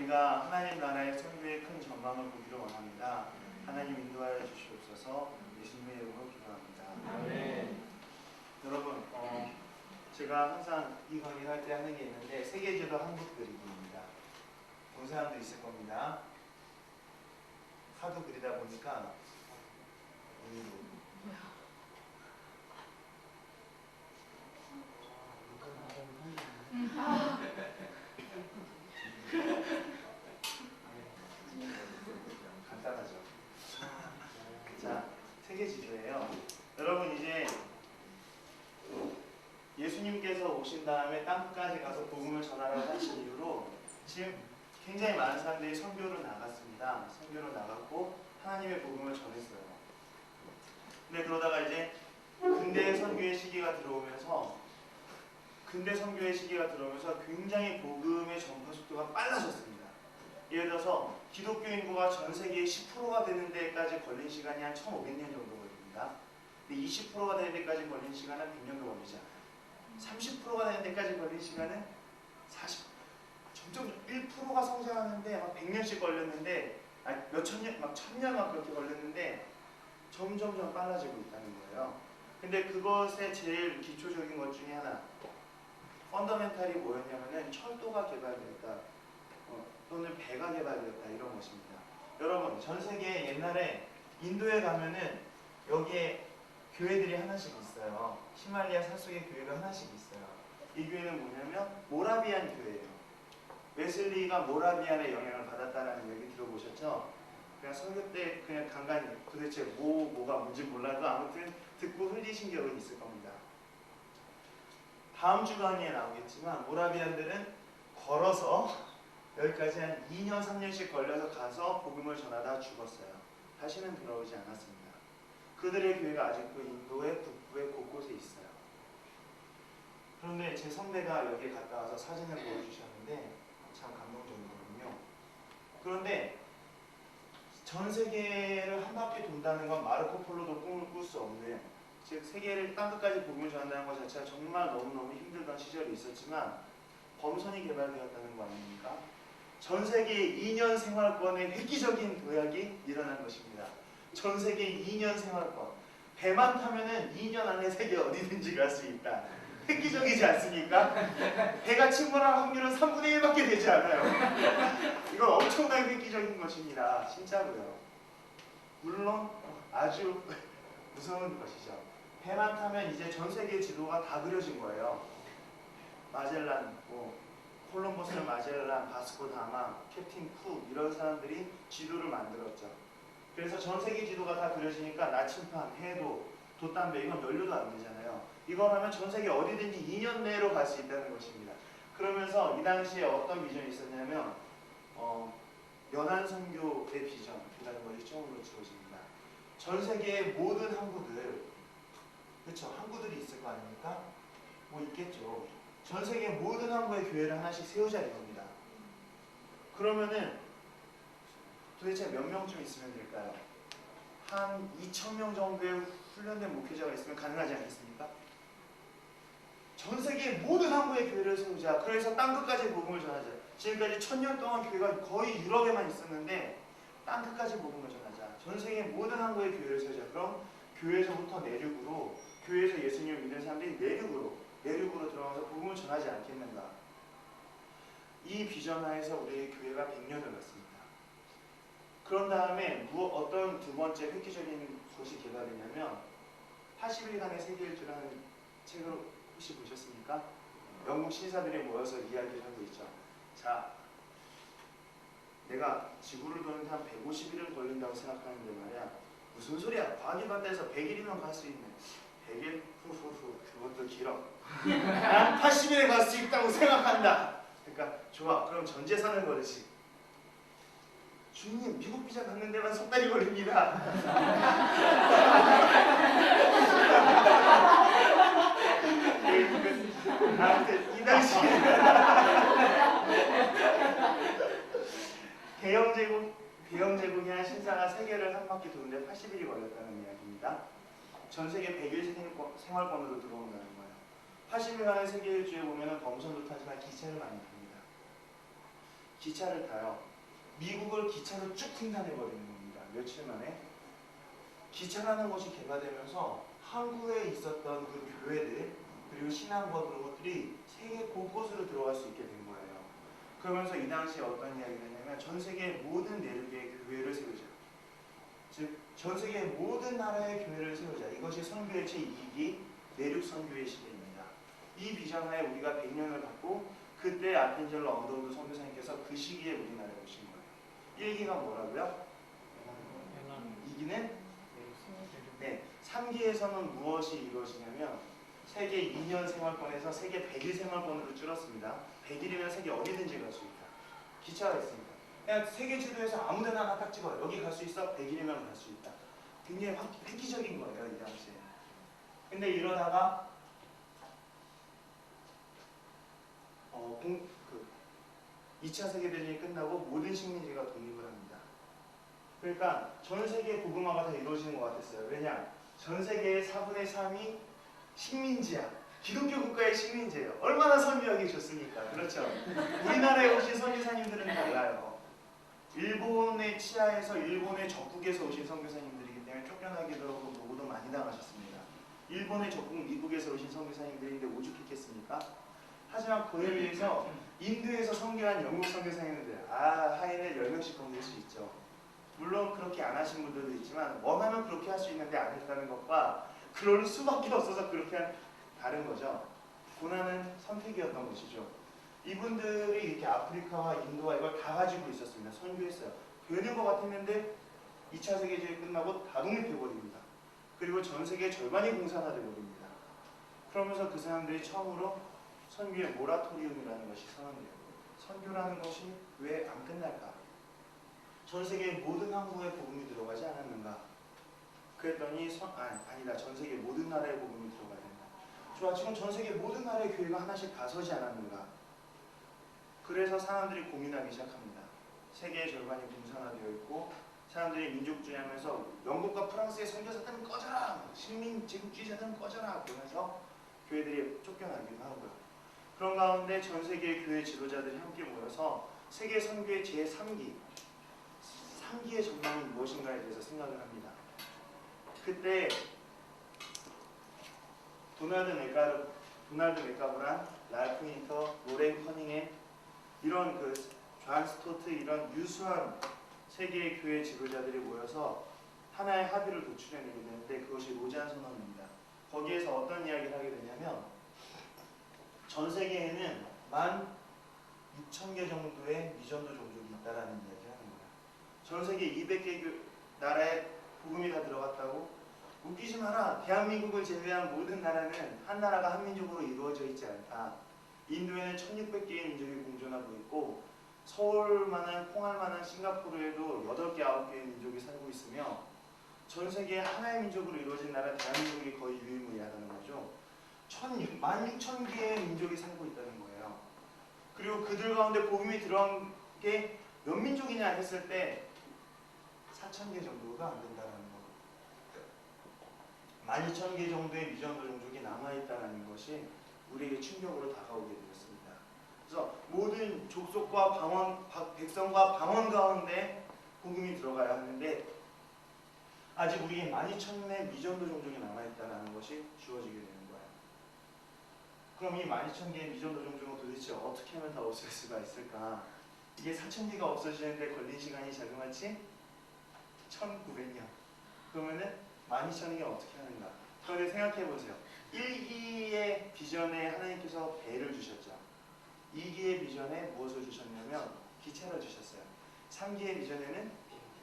우리가 하나님 나라의 선교의 큰 전망을 보기를 원합니다. 하나님 인도하여 주시옵소서. 예수님의 이름으로 기도합니다. 아멘. 여러분, 제가 항상 이 강의를 할 때 하는 게 있는데 세계지도 한국 그리기입니다. 본 사람도 있을 겁니다. 하도 그리다 보니까 간단하죠. 자, 세계지도예요. 여러분, 이제 예수님께서 오신 다음에 땅끝까지 가서 복음을 전하라고 하신 이후로 지금 굉장히 많은 사람들이 선교로 나갔습니다. 선교로 나갔고 하나님의 복음을 전했어요. 근데 그러다가 이제 근대 선교의 시기가 들어오면서 굉장히 복음의 전파 속도가 빨라졌습니다. 예를 들어서 기독교 인구가 전 세계의 10%가 되는 데까지 걸린 시간이 한 1500년 정도 걸립니다. 근데 20%가 되는 데까지 걸린 시간은 100년도 걸리지 않아요. 30%가 되는 데까지 걸린 시간은 점점 1%가 성장하는데 막 100년씩 걸렸는데 몇천 년, 막 1000년 막 그렇게 걸렸는데 점점 빨라지고 있다는 거예요. 근데 그것의 제일 기초적인 것 중에 하나, 펀더멘탈이 뭐였냐면은 철도가 개발되었다, 또는 배가 개발되었다, 이런 것입니다. 여러분, 전 세계 옛날에 인도에 가면은 여기에 교회들이 하나씩 있어요. 히말라야 산속에 교회가 하나씩 있어요. 이 교회는 뭐냐면 모라비안 교회예요. 웨슬리가 모라비안의 영향을 받았다는 얘기 들어보셨죠? 그냥 설교 때 그냥 간간히 도대체 뭐가 뭔지 몰라도 아무튼 듣고 흘리신 기억은 있을 겁니다. 다음 주 강의에 나오겠지만 모라비안들은 걸어서 여기까지 한 2년 3년씩 걸려서 가서 복음을 전하다 죽었어요. 다시는 돌아오지 않았습니다. 그들의 교회가 아직도 인도의 북부의 곳곳에 있어요. 그런데 제 선배가 여기에 갔다 와서 사진을 보여주셨는데 참 감동적이거든요. 그런데 전 세계를 한 바퀴 돈다는 건 마르코 폴로도 꿈을 꿀 수 없는, 즉 세계를 땅끝까지 복음을 전한다는 것 자체가 정말 너무너무 힘들던 시절이 있었지만 범선이 개발되었다는 거 아닙니까? 전 세계 2년 생활권의 획기적인 도약이 일어난 것입니다. 전 세계 2년 생활권. 배만 타면은 2년 안에 세계 어디든지 갈 수 있다. 획기적이지 않습니까? 배가 침몰할 확률은 3분의 1밖에 되지 않아요. 이건 엄청나게 획기적인 것입니다. 진짜로요. 물론 아주 무서운 것이죠. 배만 타면 이제 전 세계 지도가 다 그려진 거예요. 마젤란, 콜럼버스, 마젤란, 바스코 다마, 캡틴 쿡, 이런 사람들이 지도를 만들었죠. 그래서 전 세계 지도가 다 그려지니까 나침판, 해도, 돛담배, 이건 연료도 안 되잖아요. 이걸 하면 전 세계 어디든지 2년 내로 갈 수 있다는 것입니다. 그러면서 이 당시에 어떤 비전이 있었냐면 연안 선교의 비전이라는 것이 처음으로 지어집니다. 전 세계의 모든 항구들, 그렇죠? 항구들이 있을 거 아닙니까? 뭐 있겠죠. 전 세계 모든 항구의 교회를 하나씩 세우자 이겁니다. 그러면은 도대체 몇 명쯤 있으면 될까요? 한 2000명 정도의 훈련된 목회자가 있으면 가능하지 않겠습니까? 전 세계 모든 항구의 교회를 세우자. 그래서 땅끝까지 복음을 전하자. 지금까지 1000년 동안 교회가 거의 유럽에만 있었는데 땅끝까지 복음을 전하자. 전 세계 모든 항구의 교회를 세우자. 그럼 교회에서부터 내륙으로, 교회에서 예수님을 믿는 사람들이 내륙으로 들어가서 복음을 전하지 않겠는가. 이 비전 하에서 우리의 교회가 100년을 갔습니다. 그런 다음에 어떤 두 번째 획기적인 것이 개발되냐면 80일간의 세계일주라는 책을 혹시 보셨습니까? 영국 신사들이 모여서 이야기를 하고 있죠. 자, 내가 지구를 도는데 한 150일은 걸린다고 생각하는데 말이야. 무슨 소리야? 과학이 반대해서 100일이면 갈 수 있네. 100일? 후후후, 그것도 길어. 난 80일에 갈 수 있다고 생각한다. 그러니까 좋아, 그럼 전 재산을 걸으시. 주님, 미국 비자 받는 데만 석 달이 걸립니다. 아무튼 이 당시 대영제국이 한 신사가 세계를 한 바퀴 도는데 80일이 걸렸다는 이야기입니다. 전 세계 100일 생활권으로 들어온다는 거예요. 80일간의 세계일주에 보면은 범선도 타지만 기차를 많이 탑니다. 기차를 타요. 미국을 기차로 쭉 횡단해버리는 겁니다. 며칠 만에. 기차라는 것이 개발되면서 한국에 있었던 그 교회들 그리고 신앙과 그런 것들이 세계 곳곳으로 들어갈 수 있게 된 거예요. 그러면서 이 당시에 어떤 이야기가 있냐면 전 세계 모든 내륙에 교회를 세우자. 즉 전 세계 모든 나라의 교회를 세우자. 이것이 선교의 제2기 내륙 선교의 시대입니다. 이 비전하에 우리가 100년을 받고 그때 아펜젤로 언더우드 선교사님께서 그 시기에 우리나라에 오신 거예요. 1기가 뭐라고요? 2기는? 네, 3기에서는 무엇이 이루어지냐면 세계 2년 생활권에서 세계 100일 생활권으로 줄었습니다. 100일이면 세계 어디든지 갈 수 있다. 기차가 있으니까. 그냥 세계 지도에서 아무데나 하나 딱 찍어요. 여기 갈 수 있어? 100일이면 갈 수 있다. 굉장히 획기적인 거예요, 이 당시에. 근데 이러다가 2차 세계대전이 끝나고 모든 식민지가 독립을 합니다. 그러니까 전 세계 복음화가 다 이루어지는 것 같았어요. 왜냐? 전 세계의 4분의 3이 식민지야. 기독교 국가의 식민지예요. 얼마나 선교하기 좋습니까? 그렇죠? 우리나라에 오신 선교사님들은 달라요. 일본의 치하에서 일본의 적국에서 오신 선교사님들이기 때문에 쫓겨나기도 하고 노고도 많이 당하셨습니다. 일본의 적국 미국에서 오신 선교사님들인데 오죽했겠습니까? 하지만 그에 비해서 인도에서 선교한 영국 선교사님들 하인을 10명씩 건들 수 있죠. 물론 그렇게 안 하신 분들도 있지만 원하면 그렇게 할 수 있는데 안 했다는 것과 그럴 수밖에 없어서 그렇게 다른 거죠. 고난은 선택이었던 것이죠. 이분들이 이렇게 아프리카와 인도와 이걸 다 가지고 있었습니다. 선교했어요. 되는 것 같았는데 2차 세계대전이 끝나고 다 독립해버립니다. 그리고 전 세계 절반이 공산화돼버립니다. 그러면서 그 사람들이 처음으로 선교의 모라토리움이라는 것이 선언돼요. 선교라는 것이 왜 안 끝날까? 전 세계의 모든 항구에 복음이 들어가지 않았는가? 그랬더니 아니다. 전 세계 모든 나라에 복음이 들어가야 된다. 좋아, 지금 전 세계 모든 나라의 교회가 하나씩 다 서지 않았는가? 그래서 사람들이 고민하기 시작합니다. 세계의 절반이 분산화되어 있고 사람들이 민족주의하면서 영국과 프랑스의 선교사들은 꺼져라! 식민 제국주의자들은 꺼져라! 그러면서 교회들이 쫓겨나기도 하고요. 그런 가운데 전 세계의 교회 지도자들이 함께 모여서 세계 선교의 제3기 3기의 전망이 무엇인가에 대해서 생각을 합니다. 그때 도널드 맥가브란, 랄프 윈터, 로렌 커닝햄 이런 존 스토트 이런 유수한 세계의 교회 지도자들이 모여서 하나의 합의를 도출해내게 되는데 그것이 로잔 선언입니다. 거기에서 어떤 이야기를 하게 되냐면 전 세계에는 16,000개 정도의 미전도 종족이 있다라는 이야기를 하는 거예요. 전 세계 200개 나라에 복음이 다 들어갔다고? 웃기지 마라. 대한민국을 제외한 모든 나라는 한 나라가 한민족으로 이루어져 있지 않다. 인도에는 1600개의 민족이 공존하고 있고 서울만한 콩알만한 싱가포르에도 8개, 9개의 민족이 살고 있으며 전 세계 하나의 민족으로 이루어진 나라 대한민국이 거의 유일무이하다는 거죠. 16,000개의 민족이 살고 있다는 거예요. 그리고 그들 가운데 복음이 들어간 게 몇 민족이냐 했을 때 4,000개 정도가 안 된다는 거. 12,000개 정도의 미전도 종족이 남아있다는 것이 우리에게 충격으로 다가오게 되었습니다. 그래서 모든 족속과 백성과 방언 가운데 복음이 들어가야 하는데 아직 우리에게 12,000의 미전도 종족이 남아있다는 것이 주어지게 되는 거예요. 그럼 이 12,000개의 미전도 종족은 도대체 어떻게 하면 다 없앨 수가 있을까? 이게 4,000개가 없어지는데 걸린 시간이 자그마치 1900년. 그러면은 12,000개 어떻게 하는가? 그런데 생각해보세요. 1기의 비전에 하나님께서 배를 주셨죠. 2기의 비전에 무엇을 주셨냐면 기차를 주셨어요. 3기의 비전에는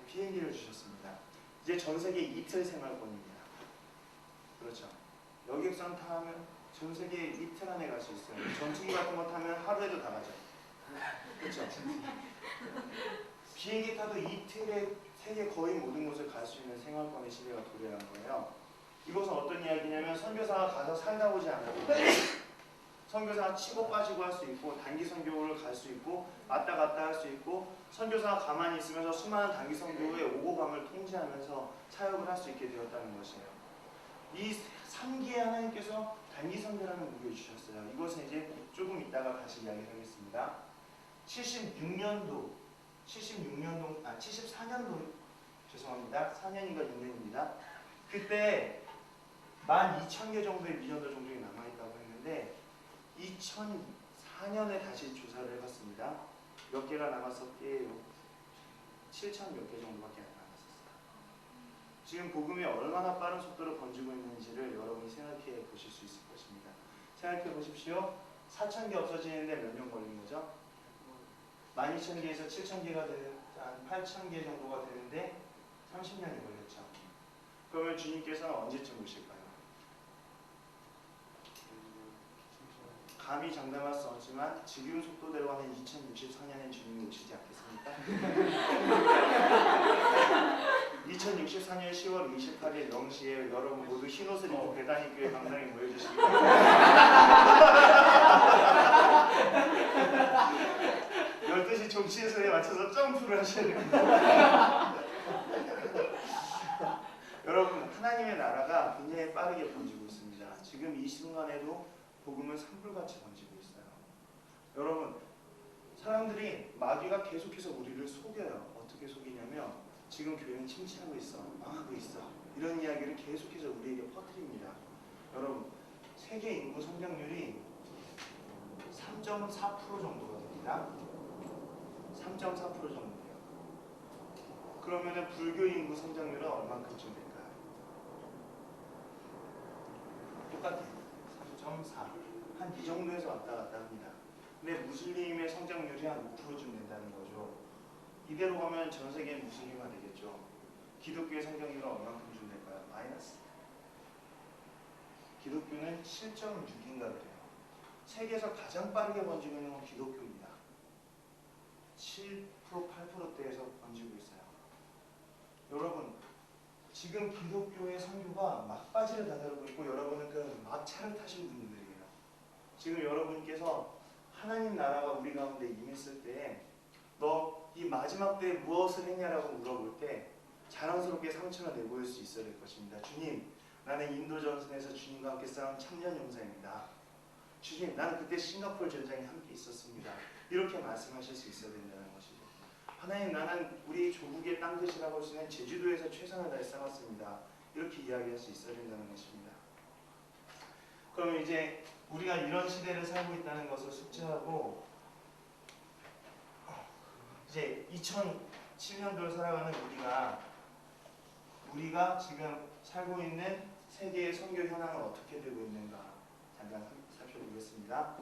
비행기를 주셨습니다. 이제 전세계 이틀 생활권입니다. 그렇죠. 여객선 타면 전세계 이틀 안에 갈 수 있어요. 전투기 같은 거 타면 하루에도 다 가죠. 그렇죠. 비행기 타도 이틀에 세계 거의 모든 곳을 갈 수 있는 생활권의 시대가 도래한 거예요. 이것은 어떤 이야기냐면 선교사가 가서 살다 오지 않아도 선교사가 치고 빠지고 할 수 있고 단기 선교를 갈 수 있고 왔다 갔다 할 수 있고 선교사가 가만히 있으면서 수많은 단기 선교의 오고 감을 통제하면서 사역을 할 수 있게 되었다는 것이에요. 이 3기에 하나님께서 단기 선교라는 무기를 주셨어요. 이것은 이제 조금 이따가 다시 이야기하겠습니다. 76년도 74년도 죄송합니다. 4년인가 6년입니다. 그때 12,000개 정도의 미전도 종족이 남아있다고 했는데 2004년에 다시 조사를 해봤습니다. 몇 개가 남았었게요? 7,000 몇 개 정도밖에 안 남았었어요. 지금 복음이 얼마나 빠른 속도로 번지고 있는지를 여러분이 생각해 보실 수 있을 것입니다. 생각해 보십시오. 4,000개 없어지는데 몇 년 걸린 거죠? 12,000개에서 7,000개가 되는, 한 8,000개 정도가 되는데 30년이 걸렸죠. 그러면 주님께서는 언제쯤 오실까요? 감히 장담할 수 없지만 지금 속도대로 하면 2064년에 주님이 오시지 않겠습니까? 2064년 10월 28일 0시에 여러분 모두 흰옷을 입고 배단위교회 강당에 모여주시기 바랍니다. 12시 종치에서에 맞춰서 점프를 하셔야 됩니다. 여러분, 하나님의 나라가 굉장히 빠르게 번지고 있습니다. 지금 이 순간에도 복음은 산불같이 번지고 있어요. 여러분, 사람들이 마귀가 계속해서 우리를 속여요. 어떻게 속이냐면 지금 교회는 침체하고 있어, 망하고 있어, 이런 이야기를 계속해서 우리에게 퍼뜨립니다. 여러분, 세계 인구 성장률이 3.4% 정도가 됩니다. 3.4% 정도 돼요. 그러면은 불교 인구 성장률은 얼만큼쯤 될까요? 똑같아요. 3.4. 한 이 정도에서 왔다 갔다 합니다. 근데 무슬림의 성장률이 한 5%쯤 된다는 거죠. 이대로 가면 전 세계 무슬림화 되겠죠. 기독교의 성장률은 얼만큼쯤 될까요? 마이너스. 기독교는 7.6인가 그래요. 세계에서 가장 빠르게 번지고 있는 건 기독교입니다. 7%, 8%대에서 번지고 있어요. 여러분, 지금 기독교의 선교가 막바지를 다다르고 있고 여러분은 그 막차를 타신 분들이에요. 지금 여러분께서 하나님 나라가 우리 가운데 임했을 때 너 이 마지막 때에 무엇을 했냐라고 물어볼 때 자랑스럽게 상처를 내보일 수 있어야 될 것입니다. 주님, 나는 인도 전선에서 주님과 함께 싸운 참전 용사입니다. 주님, 나는 그때 싱가포르 전장에 함께 있었습니다. 이렇게 말씀하실 수 있어야 된다는 것이죠. 하나님, 나는 우리 조국의 땅끝이라고 할 수 있는 제주도에서 최선을 다해 싸웠습니다. 이렇게 이야기할 수 있어야 된다는 것입니다. 그럼 이제 우리가 이런 시대를 살고 있다는 것을 숙지하고 이제 2007년도를 살아가는 우리가 지금 살고 있는 세계의 선교 현황은 어떻게 되고 있는가 잠깐 살펴보겠습니다.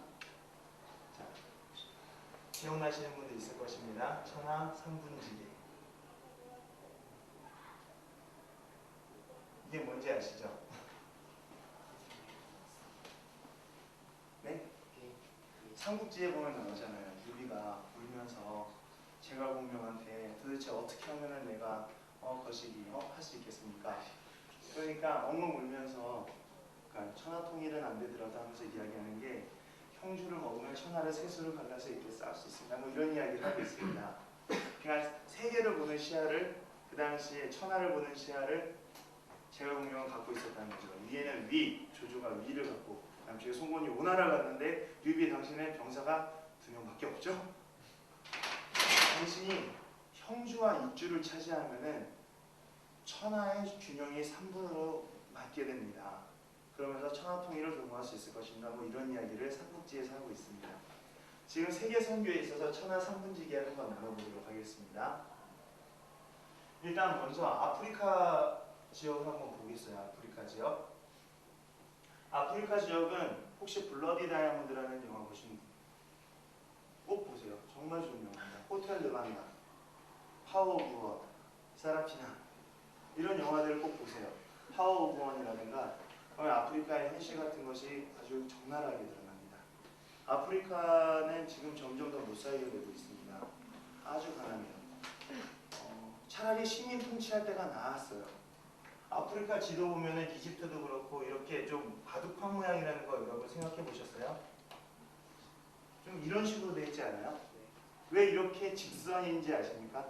자, 기억나시는 분들 있을 것입니다. 천하 삼분지계. 이게 뭔지 아시죠? 네? 삼국지에 보면 나오잖아요. 유비가 울면서 제가 공명한테 도대체 어떻게 하면은 내가 거시기 할 수 있겠습니까? 그러니까 엉엉 울면서 그러니까 천하 통일은 안 되더라도 하면서 이야기하는 게 형주를 먹으면 천하를 셋으로 갈라서 이렇게 싸울 수 있습니다. 뭐 이런 이야기를 하고 있습니다. 그러니까 세계를 보는 시야를 그 당시에 천하를 보는 시야를 제가 공명은 갖고 있었다는 거죠. 위에는 위, 조조가 위를 갖고 남쪽에 송곤이 오나라를 갔는데 유비 당신의 병사가 2명밖에 없죠. 당신이 형주와 입주를 차지하면은 천하의 균형이 3분으로 맞게 됩니다. 그러면서 천하 통일을 도모할 수 있을 것입니다. 뭐 이런 이야기를 삼국지에서 하고 있습니다. 지금 세계 선교에 있어서 천하 3분지기 하는 거 나눠보도록 하겠습니다. 일단 먼저 아프리카 지역을 한번 보겠어요. 아프리카 지역. 아프리카 지역은 혹시 블러디 다이아몬드라는 영화 보신 분? 꼭 보세요. 정말 좋은 영화입니다. 호텔 르반다, 파워 오브 원, 사라피나 이런 영화들을 꼭 보세요. 파워 오브 원이라든가 아프리카의 현실 같은 것이 아주 적나라하게 드러납니다. 아프리카는 지금 점점 더 못 살게 되고 있습니다. 아주 가난해요. 차라리 식민 통치할 때가 나았어요. 아프리카 지도 보면은 이집트도 그렇고 이렇게 좀 바둑판 모양이라는 거 여러분 생각해 보셨어요? 좀 이런 식으로 되어 있지 않아요? 왜 이렇게 직선인지 아십니까?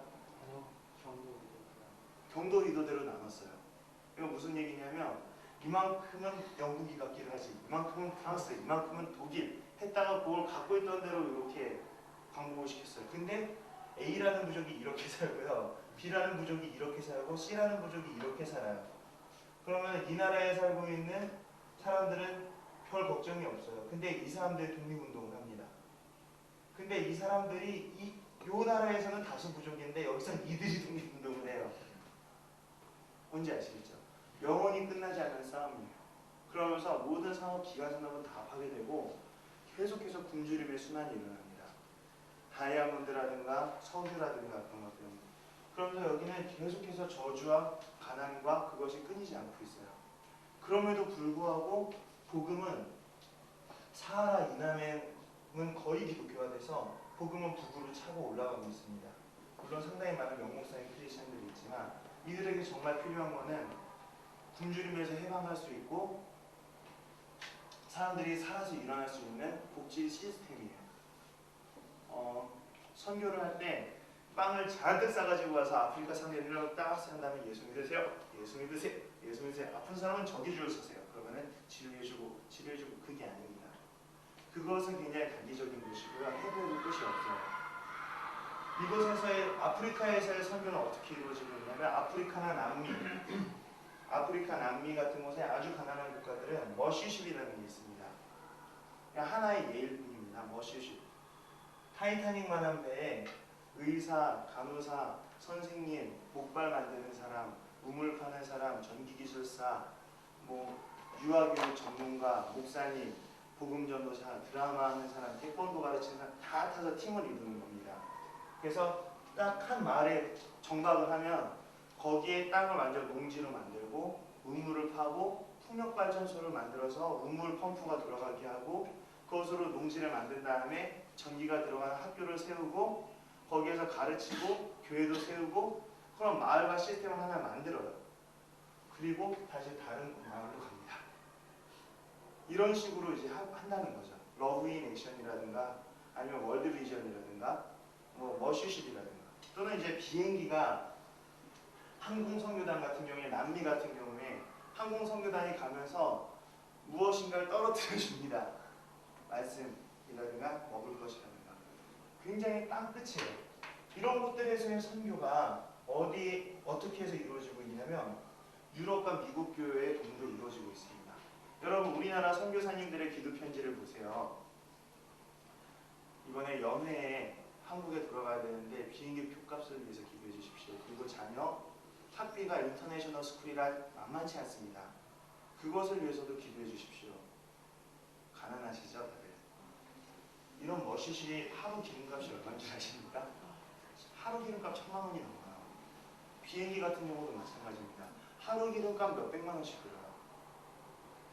경도 위도대로 나눴어요. 이거 무슨 얘기냐면 이만큼은 영국이 갖기를 하지, 이만큼은 프랑스, 이만큼은 독일 했다가 그걸 갖고 있던 대로 이렇게 광복을 시켰어요. 근데 A라는 부족이 이렇게 살고요. B라는 부족이 이렇게 살고 C라는 부족이 이렇게 살아요. 그러면 이 나라에 살고 있는 사람들은 별 걱정이 없어요. 근데 이 사람들이 독립운동을 합니다. 근데 이 사람들이 요 나라에서는 다수 부족인데 여기서는 이들이 독립운동을 해요. 뭔지 아시겠죠? 영원히 끝나지 않는 싸움이에요. 그러면서 모든 상업 기관 산업은 다 파괴되고 계속해서 굶주림의 순환이 일어납니다. 다이아몬드라든가 석유라든가 그런 것 때문에. 그러면서 여기는 계속해서 저주와 가난과 그것이 끊이지 않고 있어요. 그럼에도 불구하고 복음은 사하라 이남행은 거의 기독교화돼서 복음은 북으로 차고 올라가고 있습니다. 물론 상당히 많은 영목사님 크리스천들이 있지만 이들에게 정말 필요한 것은 굶주림에서 해방할 수 있고 사람들이 살아서 일어날 수 있는 복지 시스템이에요. 선교를 할 때 빵을 잔뜩 싸가지고 와서 아프리카 상대들이라고 딱 쓴 다음에 예수 믿으세요. 예수 믿으세요. 예수 믿으세요. 아픈 사람은 저기 줄 서세요. 그러면은 치료해주고 그게 아닙니다. 그것은 굉장히 단기적인 것이고요. 해볼 것이 없어요. 이곳에서의 아프리카에서의 선교는 어떻게 이루어지고 있냐면 아프리카 남미 같은 곳에 아주 가난한 국가들은 머시쉽이라는 게 있습니다. 그냥 하나의 예일뿐입니다. 머시쉽. 타이타닉만한 배에 의사, 간호사, 선생님, 목발 만드는 사람, 우물 파는 사람, 전기기술사, 유아교육 전문가, 목사님, 복음전도사, 드라마 하는 사람, 태권도 가르치는 사람 다 타서 팀을 이루는 겁니다. 그래서 딱 한 마을에 정박을 하면 거기에 땅을 완전 농지로 만들고 우물을 파고 풍력발전소를 만들어서 우물 펌프가 돌아가게 하고 그것으로 농지를 만든 다음에 전기가 들어가는 학교를 세우고 거기에서 가르치고 교회도 세우고 그런 마을과 시스템을 하나 만들어요. 그리고 다시 다른 마을로 갑니다. 이런 식으로 이제 한다는 거죠. 러브 인 액션이라든가 아니면 월드 비전이라든가 머시쉽이라든가 또는 이제 비행기가 항공선교단 같은 경우에 남미 같은 경우에 항공선교단이 가면서 무엇인가를 떨어뜨려 줍니다. 말씀이라든가 먹을 것이라든가 굉장히 땅 끝이에요. 이런 곳들에서의 선교가 어떻게 해서 이루어지고 있냐면 유럽과 미국 교회의 도움으로 이루어지고 있습니다. 여러분 우리나라 선교사님들의 기도 편지를 보세요. 이번에 연회에 한국에 돌아가야 되는데 비행기 표값을 위해서 기도해 주십시오. 그리고 자녀 학비가 인터내셔널 스쿨이라 만만치 않습니다. 그것을 위해서도 기도해 주십시오. 가난하시죠 다들? 이런 머시시 하루 기름값이 얼마인 줄 아십니까? 하루 기름값 1000만 원이 넘어요. 비행기 같은 경우도 마찬가지입니다. 하루 기름값 몇백만 원씩 들어요.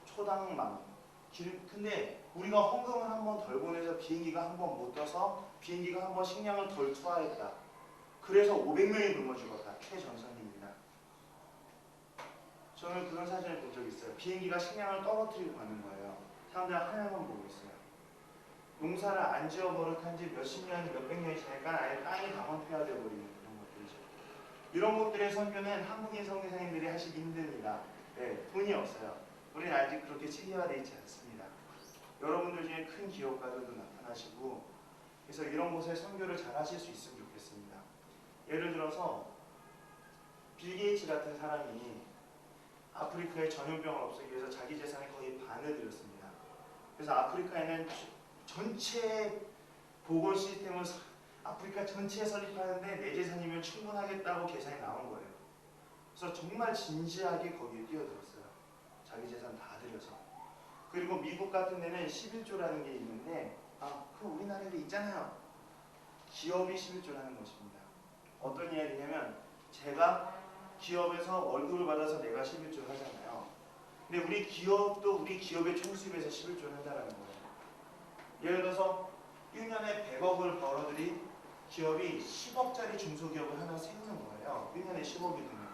초당 만 원. 근데 우리가 헌금을 한 번 덜 보내서 비행기가 한 번 못 떠서 비행기가 한 번 식량을 덜 투하했다. 그래서 500명이 굶어 죽었다. 최전선입니다. 저는 그런 사진을 본 적이 있어요. 비행기가 식량을 떨어뜨리고 가는 거예요. 사람들 하늘만 보고 있어요. 농사를 안 지어 버릇한 지 몇십 년, 몇백 년이 지나니까 아예 땅이 강원폐화되어 버리는 그런 것들이죠. 이런 것들의 선교는 한국인 선교사님들이 하시기 힘듭니다. 네, 돈이 없어요. 우리는 아직 그렇게 체계화되어 있지 않습니다. 여러분들 중에 큰 기업가들도 나타나시고 그래서 이런 곳에 선교를 잘 하실 수 있으면 좋겠습니다. 예를 들어서 빌 게이츠 같은 사람이 아프리카에 전염병을 없애기 위해서 자기 재산의 거의 반을 들였습니다. 그래서 아프리카에는 전체 보건 시스템을 아프리카 전체에 설립하는데 내 재산이면 충분하겠다고 계산이 나온 거예요. 그래서 정말 진지하게 거기에 뛰어들었어요. 자기 재산 다 들여서. 그리고 미국 같은 데는 11조라는 게 있는데 그 우리나라에도 있잖아요. 기업이 11조라는 것입니다. 어떤 이야기냐면 제가 기업에서 월급을 받아서 내가 11조를 하잖아요. 근데 우리 기업도 우리 기업의 총수입에서 11조를 한다는 거예요. 예를 들어서 1년에 100억을 벌어들인 기업이 10억짜리 중소기업을 하나 세우는 거예요. 1년에 10억이면.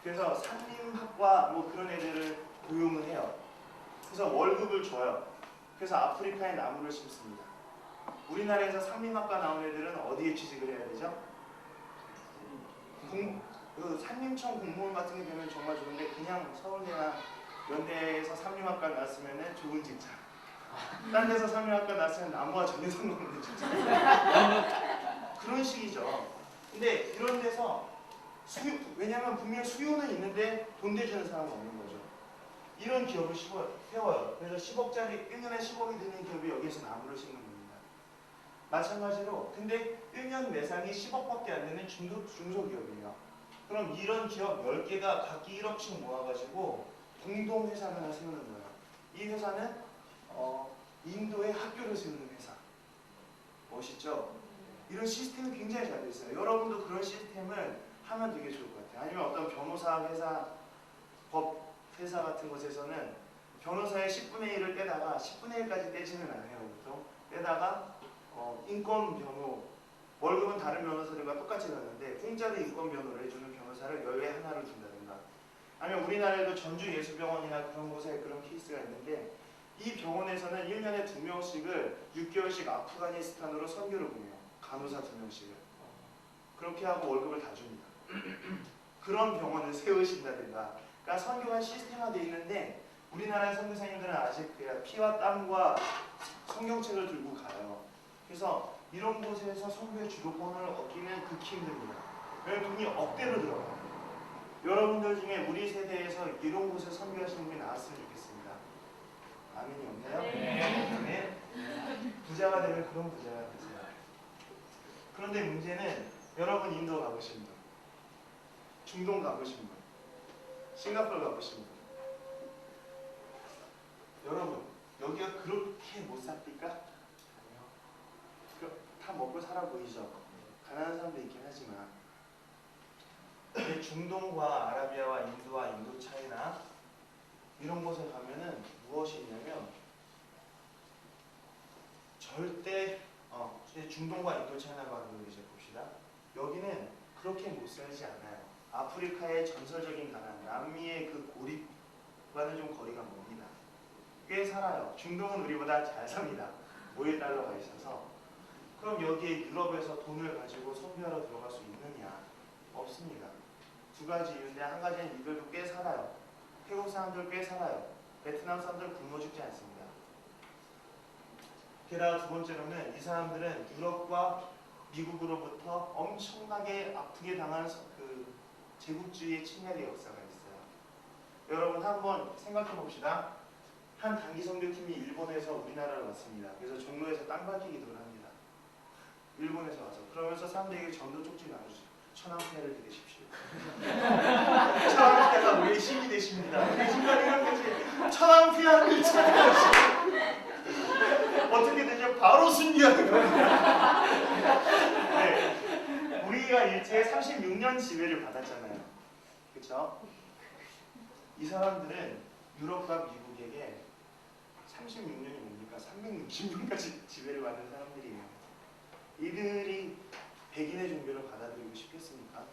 그래서 산림학과 그런 애들을 고용을 해요. 그래서 월급을 줘요. 그래서 아프리카에 나무를 심습니다. 우리나라에서 산림학과 나온 애들은 어디에 취직을 해야 되죠? 산림청 공무원 같은 게 되면 정말 좋은데 그냥 서울대나 연대에서 산림학과 나왔으면 좋은 직장. 딴 데서 설명학과 나왔으면 나무와 전혀 상관없는 진짜. 그런 식이죠. 근데 이런 데서 왜냐면 분명 수요는 있는데 돈 대주는 사람은 없는 거죠. 이런 기업을 세워요. 그래서 10억짜리 1년에 10억이 되는 기업이 여기에서 나무를 심는 겁니다. 마찬가지로 근데 1년 매상이 10억밖에 안 되는 중소기업이에요. 그럼 이런 기업 10개가 각기 1억씩 모아가지고 공동회사를 하나 세우는 거예요. 이 회사는 인도의 학교를 세우는 회사. 멋있죠? 이런 시스템이 굉장히 잘 돼 있어요. 여러분도 그런 시스템을 하면 되게 좋을 것 같아요. 아니면 어떤 변호사 회사, 법 회사 같은 곳에서는 변호사의 10분의 1을 떼다가 10분의 1까지 떼지는 않아요. 보통 떼다가 인권 변호, 월급은 다른 변호사들과 똑같이 받는데 공짜로 인권 변호를 해주는 변호사를 열외 하나를 준다든가, 아니면 우리나라에도 전주예수병원이나 그런 곳에 그런 케이스가 있는데 이 병원에서는 1년에 2명씩을 6개월씩 아프가니스탄으로 선교를 보내요. 간호사 2명씩을. 그렇게 하고 월급을 다 줍니다. 그런 병원을 세우신다든가. 그러니까 선교가 시스템화되어 있는데 우리나라 선교사님들은 아직 그냥 피와 땀과 성경책을 들고 가요. 그래서 이런 곳에서 선교의 주도권을 얻기는 극히 힘듭니다. 왜냐하면 돈이 억대로 들어가요. 여러분들 중에 우리 세대에서 이런 곳에 선교하시는 분이 나왔으면 좋겠습니다. 아멘이 없나요? 네. 부자가 되면 그런 부자가 되세요. 그런데 문제는 여러분 인도 가보신 분, 중동 가보신 분, 싱가포르 가보신 분, 여러분 여기가 그렇게 못 삽니까? 아니요. 다 먹고 살아 보이죠? 가난한 사람도 있긴 하지만 근데 중동과 아라비아와 인도와 인도 차이나 이런 곳에 가면은 무엇이 있냐면 절대 중동과 인도 차이나 가는 이제 봅시다. 여기는 그렇게 못 살지 않아요. 아프리카의 전설적인 가난, 남미의 그 고립과는 좀 거리가 멉니다. 꽤 살아요. 중동은 우리보다 잘 삽니다. 5~1달러가 있어서. 그럼 여기에 유럽에서 돈을 가지고 선교하러 들어갈 수 있느냐? 없습니다. 두 가지 이유인데, 한 가지는 이들도 꽤 살아요. 태국 사람들 꽤 살아요. 베트남 사람들 굶어 죽지 않습니다. 게다가 두 번째로는 이 사람들은 유럽과 미국으로부터 엄청나게 아프게 당한 그 제국주의의 침략의 역사가 있어요. 여러분 한번 생각해 봅시다. 한 단기 선교팀이 일본에서 우리나라로 왔습니다. 그래서 종로에서 땅 밟기 기도를 합니다. 일본에서 와서. 그러면서 사람들에게 전도 쪽지 나누시죠. 천황폐하를 기대십시오. 천황폐하가 우리의 힘이 되십니다. 우리 순간 이렇게 천황폐하를 찬양하시고 어떻게 되죠? 바로 순교하는 겁니다. 네. 우리가 일제에 36년 지배를 받았잖아요. 그렇죠? 이 사람들은 유럽과 미국에게 36년이 뭡니까? 360년까지 지배를 받는 사람들이에요. 이들이 백인의 종교를 받아들이고 싶겠습니까?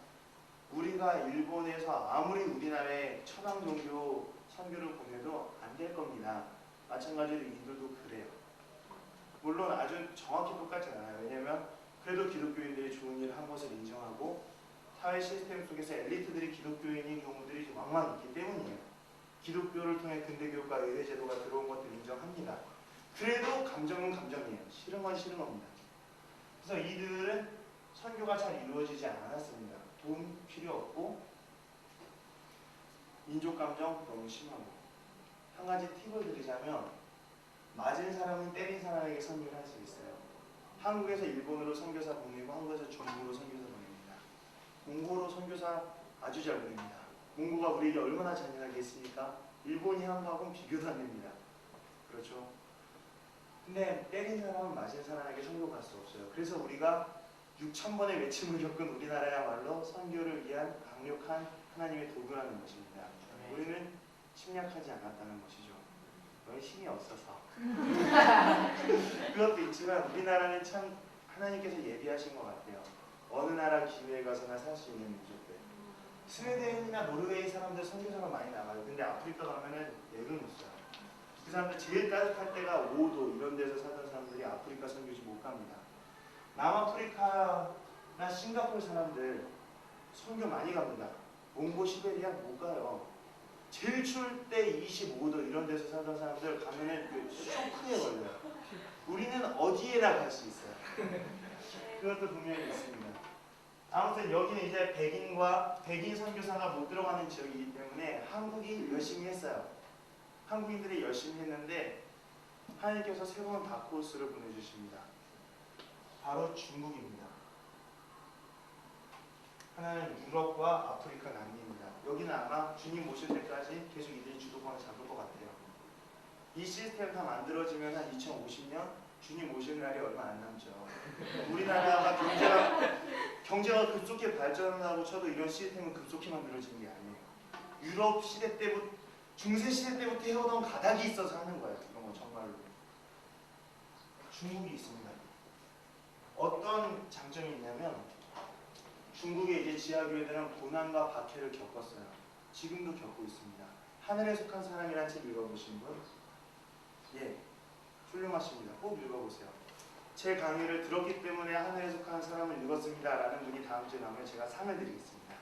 우리가 일본에서 아무리 우리나라에 천황 종교 선교를 보내도 안 될 겁니다. 마찬가지로 이들도 그래요. 물론 아주 정확히 똑같진 않아요. 왜냐하면 그래도 기독교인들이 좋은 일을 한 것을 인정하고 사회 시스템 속에서 엘리트들이 기독교인인 경우들이 왕왕 있기 때문이에요. 기독교를 통해 근대교육과 의회제도가 들어온 것도 인정합니다. 그래도 감정은 감정이에요. 싫은 건 싫은 겁니다. 그래서 이들은 선교가 잘 이루어지지 않았습니다. 돈 필요 없고 민족감정 너무 심하고. 한 가지 팁을 드리자면 맞은 사람은 때린 사람에게 선교를 할 수 있어요. 한국에서 일본으로 선교사 보내고 한국에서 중국으로 선교사 보냅니다. 몽고로 선교사 아주 잘 보냅니다. 몽고가 우리에게 얼마나 잔인하게 했습니까? 일본이 한 거하고는 비교도 안 됩니다. 그렇죠? 근데 때린 사람은 맞은 사람에게 선교 갈 수 없어요. 그래서 우리가 6,000번의 외침을 겪은 우리나라야말로 선교를 위한 강력한 하나님의 도구라는 것입니다. 우리는 침략하지 않았다는 것이죠. 너의 힘이 없어서. 그것도 있지만 우리나라는 참 하나님께서 예비하신 것 같아요. 어느 나라 기회에 가서나 살 수 있는 민족들. 스웨덴이나 노르웨이 사람들 선교사가 많이 나가요. 근데 아프리카 가면은 맥을 못 써요. 그 사람들 제일 따뜻할 때가 5도 이런 데서 살던 사람들이 아프리카 선교지 못 갑니다. 남아프리카나 싱가포르 사람들 선교 많이 갑니다. 몽고 시베리아 못 가요. 제일 추울 때 25도 이런 데서 살던 사람들 가면은 그 쇼크에 걸려요. 우리는 어디에나 갈 수 있어요. 그것도 분명히 있습니다. 아무튼 여기는 이제 백인 선교사가 못 들어가는 지역이기 때문에 한국이 열심히 했어요. 한국인들이 열심히 했는데 하나님께서 새로운 다크호스를 보내주십니다. 바로 중국입니다. 하나는 유럽과 아프리카 남미입니다. 여기는 아마 주님 오실 때까지 계속 이들이 주도권을 잡을 것 같아요. 이 시스템 다 만들어지면 한 2050년 주님 오실 날이 얼마 안 남죠. 우리나라가 경제가 급속히 발전하고 쳐도 이런 시스템은 급속히 만들어지는 게 아니에요. 유럽 시대 때부터 중세 시대 때부터 해오던 가닥이 있어서 하는 거예요. 이런 거 정말로. 중국이 있습니다. 어떤 장점이 있냐면 중국의 이제 지하교회들은 고난과 박해를 겪었어요. 지금도 겪고 있습니다. 하늘에 속한 사람이란 책 읽어보신 분? 예, 훌륭하십니다. 꼭 읽어보세요. 제 강의를 들었기 때문에 하늘에 속한 사람을 읽었습니다 라는 분이 다음 주에 나오면 제가 상을 드리겠습니다.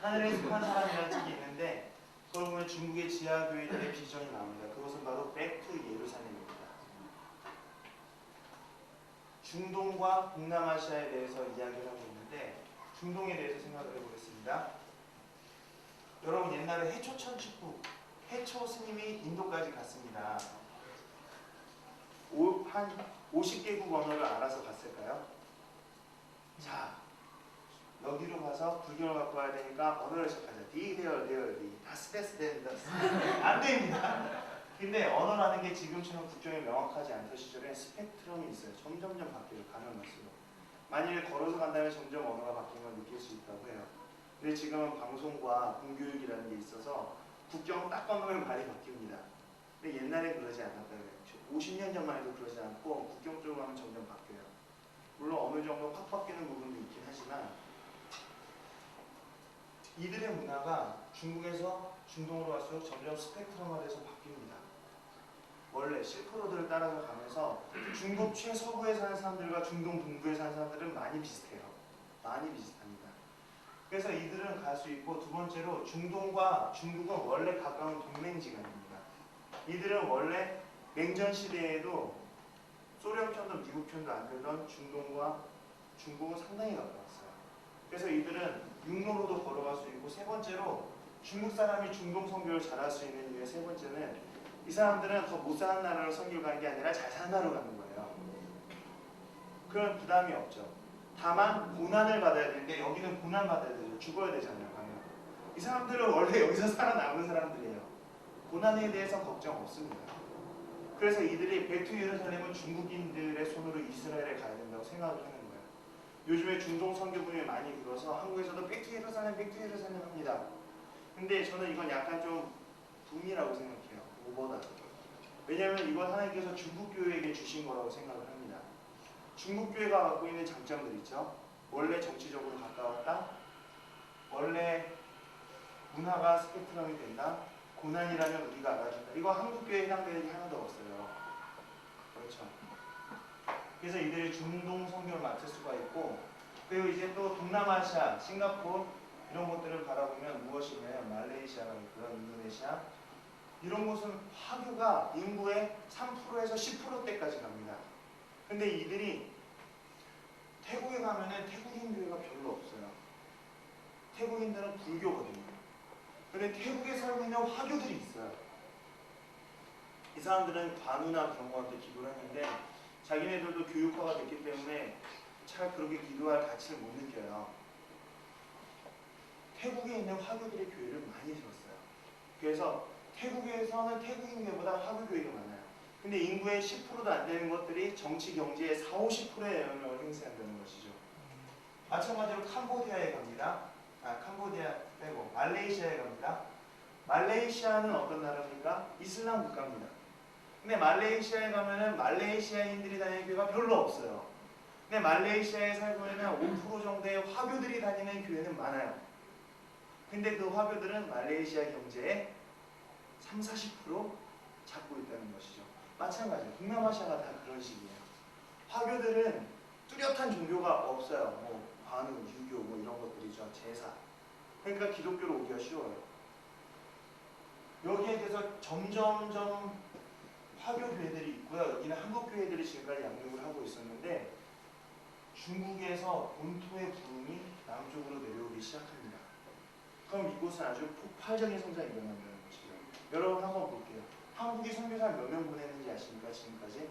하늘에 속한 사람이라는 책이 있는데 그걸 보면 중국의 지하교회들의 비전이 나옵니다. 그것은 바로 백투 예루살렘입니다. 중동과 동남아시아에 대해서 이야기를 하고 있는데 중동에 대해서 생각을 해보겠습니다. 여러분 옛날에 해초 천축국 해초 스님이 인도까지 갔습니다. 한 50개국 언어를 알아서 갔을까요? 자, 여기로 가서 불교를 갖고 와야 되니까 언어를 시작하자. 안 됩니다. 근데 언어라는 게 지금처럼 국경이 명확하지 않던 시절에 스펙트럼이 있어요. 점점점 바뀌어요. 가면 갈수록. 만일 걸어서 간다면 점점 언어가 바뀌는 걸 느낄 수 있다고 해요. 근데 지금은 방송과 공교육이라는 게 있어서 국경 딱 건너면 말이 바뀝니다. 근데 옛날에 그러지 않았다고요. 50년 전만 해도 그러지 않고 국경 쪽으로 가면 점점 바뀌어요. 물론 어느 정도 확 바뀌는 부분도 있긴 하지만 이들의 문화가 중국에서 중동으로 갈수록 점점 스펙트럼화돼서 바뀝니다. 원래 실크로드를 따라서 가면서 중국 최서부에 사는 사람들과 중동 동부에 사는 사람들은 많이 비슷해요. 많이 비슷합니다. 그래서 이들은 갈 수 있고 두 번째로 중동과 중국은 원래 가까운 동맹지간입니다. 이들은 원래 냉전 시대에도 소련 편도 미국 편도 안 되던 중동과 중국은 상당히 가까웠어요. 그래서 이들은 육로로도 걸어갈 수 있고 세 번째로 중국 사람이 중동 선교를 잘할 수 있는 이유의 세 번째는 이 사람들은 더 못 사는 나라로 선교를 가는 게 아니라 잘 사는 나라로 가는 거예요. 그런 부담이 없죠. 다만 고난을 받아야 되는데 여기는 고난 받아야 되죠. 죽어야 되잖아요. 가면. 이 사람들은 원래 여기서 살아남은 사람들이에요. 고난에 대해서 걱정 없습니다. 그래서 이들이 백투 예루살렘은 중국인들의 손으로 이스라엘에 가야 된다고 생각을 하는 거예요. 요즘에 중동 선교분이 많이 들어서 한국에서도 백투 예루살렘 합니다. 근데 저는 이건 약간 좀 붐이라고 생각해요. 오버다. 왜냐하면 이건 하나님께서 중국 교회에게 주신 거라고 생각을 합니다. 중국 교회가 갖고 있는 장점들 있죠. 원래 정치적으로 가까웠다. 원래 문화가 스펙트럼이 된다. 고난이라면 우리가 알아준다. 이거 한국 교회에 해당되는 게 하나도 없어요. 그렇죠. 그래서 이들이 중동 선교를 맡을 수가 있고 그리고 이제 또 동남아시아, 싱가포르 이런 것들을 바라보면 무엇이 있냐면 말레이시아가 있고요. 인도네시아 이런 곳은 화교가 인구의 3%에서 10%대까지 갑니다. 근데 이들이 태국에 가면은 태국인 교회가 별로 없어요. 태국인들은 불교거든요. 근데 태국에 살고 있는 화교들이 있어요. 이 사람들은 관우나 경호한테 기도를 했는데 자기네들도 교육화가 됐기 때문에 잘 그렇게 기도할 가치를 못 느껴요. 태국에 있는 화교들의 교회를 많이 들었어요. 그래서 태국에서는 태국인 교회보다 화교 교회가 많아요. 근데 인구의 10%도 안 되는 것들이 정치 경제의 40~50%의 영향력을 행사한다는 것이죠. 마찬가지로 캄보디아에 갑니다. 캄보디아 빼고 말레이시아에 갑니다. 말레이시아는 어떤 나라입니까? 이슬람 국가입니다. 근데 말레이시아에 가면은 말레이시아인들이 다니는 교회가 별로 없어요. 근데 말레이시아에 살고 있는 5% 정도의 화교들이 다니는 교회는 많아요. 근데 그 화교들은 말레이시아 경제의 30~40% 잡고 있다는 것이죠. 마찬가지로 동남아시아가 다 그런 식이에요. 화교들은 뚜렷한 종교가 없어요. 뭐 관우, 유교 뭐 이런 것들이죠. 제사. 그러니까 기독교로 오기가 쉬워요. 여기에 대해서 점점점 화교 교회들이 있고요. 여기는 한국 교회들이 지금까지 양육을 하고 있었는데 중국에서 본토의 부흥이 남쪽으로 내려오기 시작합니다. 그럼 이곳은 아주 폭발적인 성장이 일어난다는 것이죠. 여러분 한번 볼게요. 한국이 선교사 몇 명 보냈는지 아십니까? 지금까지?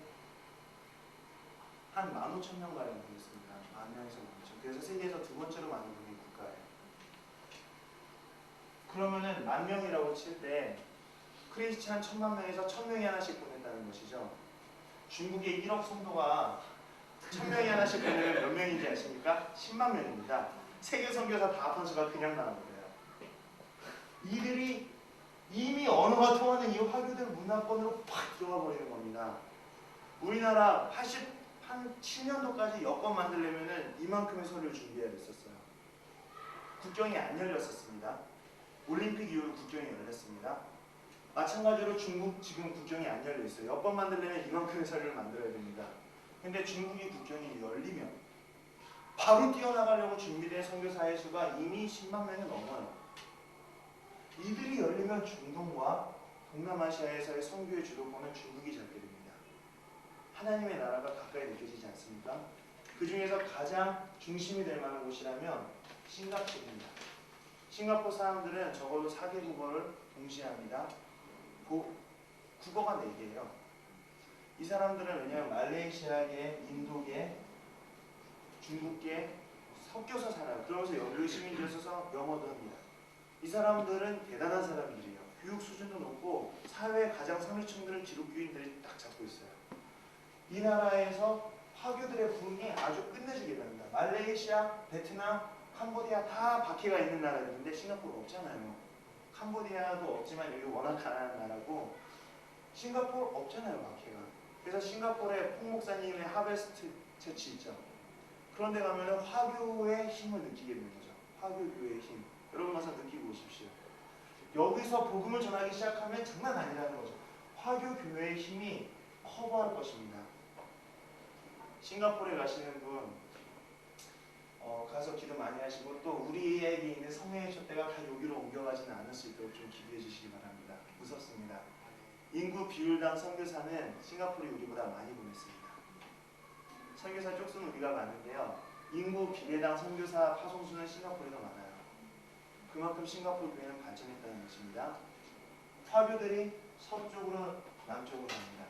한 15,000명 가량 보냈습니다. 10,000명에서 15,000. 그래서 세계에서 두 번째로 많이 보낸 국가예요. 그러면은 10,000명이라고 칠 때 크리스찬 10,000,000명에서 1,000명이 하나씩 보낸다는 것이죠. 중국의 1억 성도가 1,000명이 하나씩 보내면 몇 명인지 아십니까? 10만 명입니다. 세계 선교사 다 합한 수가 그냥 나온 거예요. 이들이 이미 언어가 통하는 이 화교들 문화권으로 팍 들어가 버리는 겁니다. 우리나라 87년도까지 여권 만들려면은 이만큼의 서류를 준비해야 됐었어요. 국경이 안 열렸었습니다. 올림픽 이후로 국경이 열렸습니다. 마찬가지로 중국 지금 국경이 안 열려 있어요. 여권 만들려면 이만큼의 서류를 만들어야 됩니다. 근데 중국이 국경이 열리면 바로 뛰어나가려고 준비된 선교사의 수가 이미 10만 명이 넘어요. 이들이 열리면 중동과 동남아시아에서의 선교의 주도권은 중국이 잡게 됩니다. 하나님의 나라가 가까이 느껴지지 않습니까? 그 중에서 가장 중심이 될 만한 곳이라면 싱가포르입니다. 싱가포르 사람들은 적어도 4개국어를 동시합니다. 국어가 4개예요. 이 사람들은 왜냐하면 말레이시아계, 인도계, 중국계 섞여서 살아요. 그러면서 여기 시민들에서 영어도 합니다. 이 사람들은 대단한 사람들이에요. 교육 수준도 높고 사회의 가장 상류층들은 기독교인들이 딱 잡고 있어요. 이 나라에서 화교들의 부흥이 아주 끝내주게 됩니다. 말레이시아, 베트남, 캄보디아 다 박해가 있는 나라들인데 싱가포르 없잖아요. 캄보디아도 없지만 여기 워낙 가난한 나라고 싱가포르 없잖아요, 박해가. 그래서 싱가포르에 폭 목사님의 하베스트 처치 있죠. 그런데 가면은 화교의 힘을 느끼게 되는 거죠. 화교 교회의 힘. 여러분 가서 느끼고 오십시오. 여기서 복음을 전하기 시작하면 장난 아니라는 거죠. 화교 교회의 힘이 커버할 것입니다. 싱가포르에 가시는 분 가서 기도 많이 하시고 또 우리에게 있는 성령의 촛대가 다 여기로 옮겨가지는 않을 수 있도록 좀 기도해 주시기 바랍니다. 무섭습니다. 인구 비율당 선교사는 싱가포르이 우리보다 많이 보냈습니다. 선교사 쪽수는 우리가 많은데요. 인구 비례당 선교사 파송수는 싱가포르이 더 많아요. 그만큼 싱가포르 교회는 발전했다는 것입니다. 화교들이 서쪽으로 남쪽으로 갑니다.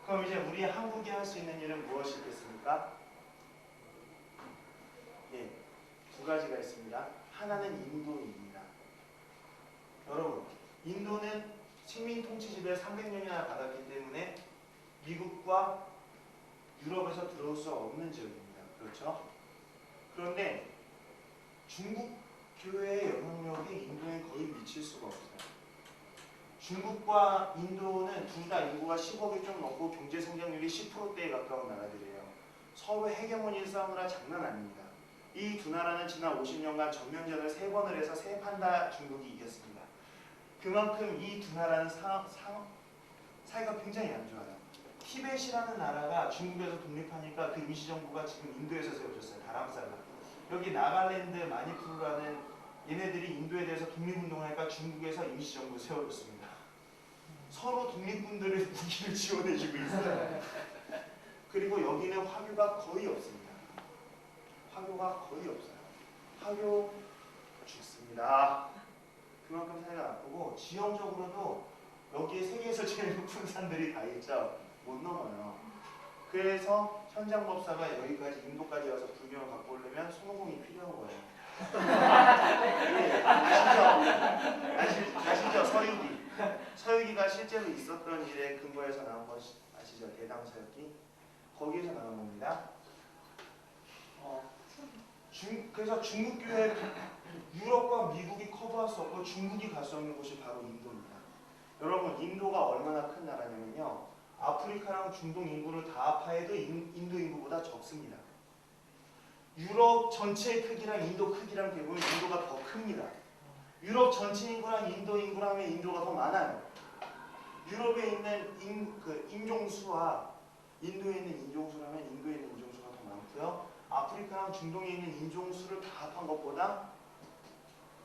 그럼 이제 우리 한국이 할 수 있는 일은 무엇이 있겠습니까? 예, 두 가지가 있습니다. 하나는 인도입니다. 여러분, 인도는 식민 통치 지배를 300년이나 받았기 때문에 미국과 유럽에서 들어올 수 없는 지역입니다. 그렇죠? 그런데 중국 교회의 영향력이 인도에 거의 미칠 수가 없어요. 중국과 인도는 둘 다 인구가 10억이 좀 넘고 경제 성장률이 10%대에 가까운 나라들이에요. 서로 헤게모니 싸움이라 장난 아닙니다. 이 두 나라는 지난 50년간 전면전을 3번을 해서 3판 다 중국이 이겼습니다. 그만큼 이 두 나라는 사이가 굉장히 안 좋아요. 티벳이라는 나라가 중국에서 독립하니까 그 임시정부가 지금 인도에서 세워졌어요. 다람살라. 여기 나갈랜드, 마니푸르라는 얘네들이 인도에 대해서 독립운동을 하니까 중국에서 임시정부를 세워줬습니다. 서로 독립군들의 무기를 지원해주고 있어요. 그리고 여기는 화교가 거의 없습니다. 화교가 거의 없어요. 화교 죽습니다. 그만큼 사이가 나쁘고 지형적으로도 여기에 세계에서 제일 높은 산들이 다 있죠. 못 넘어요. 그래서 현장 법사가 여기까지 인도까지 와서 불경을 갖고 오려면 손오공이 필요한 거예요. 아시죠? 서유기가 실제로 있었던 일에 근거해서 나온 것 아시죠? 대담 서유기 거기에서 나온 겁니다. 그래서 중국 교회 유럽과 미국이 커버할 수 없고 중국이 갈 수 없는 곳이 바로 인도입니다. 여러분 인도가 얼마나 큰 나라냐면요. 아프리카랑 중동 인구를 다 합하여도 인도 인구보다 적습니다. 유럽 전체의 크기랑 인도 크기랑 대부분 인도가 더 큽니다. 유럽 전체 인구랑 인도 인구랑 하면 인도가 더 많아요. 유럽에 있는 인종수와 인도에 있는 인종수라면 인도에 있는 인종수가 더 많고요. 아프리카랑 중동에 있는 인종수를 다 합한 것보다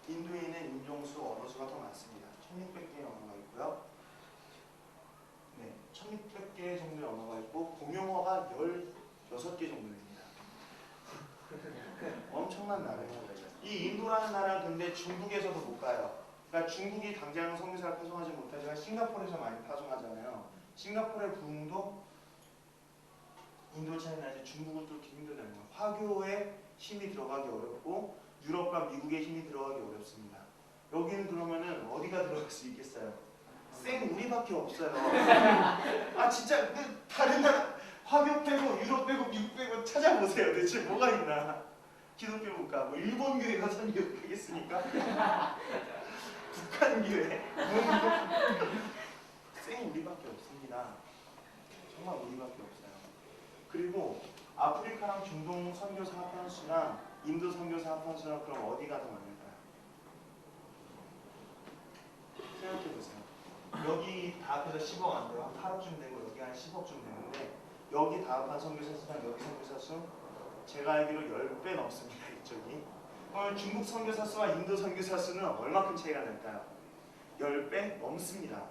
인도에 있는 인종수, 언어수가 더 많습니다. 1600개의 언어가 있고요. 네, 1600개 정도의 언어가 있고 공용어가 16개 정도 됩니다. 엄청난 나라예요. 이 인도라는 나라는 근데 중국에서도 못 가요. 그러니까 중국이 당장 성교사를 파송하지 못하지만 싱가포르에서 많이 파송하잖아요. 싱가포르의 부흥도 인도 차이나지 중국을 뚫기 힘들다는 거예요. 화교에 힘이 들어가기 어렵고 유럽과 미국의 힘이 들어가기 어렵습니다. 여기는 그러면은 어디가 들어갈 수 있겠어요? 생 우리밖에 없어요. 아 진짜 다른 나라 화교 빼고 유럽 빼고 미국 빼고 찾아보세요. 대체 뭐가 있나? 기독교 국가 뭐 일본 교회가 선교하겠습니까? 북한 교회 생 우리밖에 없습니다. 정말 우리밖에 없어요. 그리고 아프리카랑 중동 선교사 합한 수랑 인도 선교사 합한 수랑 그럼 어디가 더 많을까요? 생각해보세요. 여기 다 합해서 10억 안 돼요. 한 8억쯤 되고 여기 한 10억쯤 되는데 여기 다 합한 선교사 수랑 여기 선교사 수 제가 알기로 10배 넘습니다. 이쪽이. 그럼 중국 선교사 수와 인도 선교사 수는 얼마큼 차이가 날까요? 10배 넘습니다.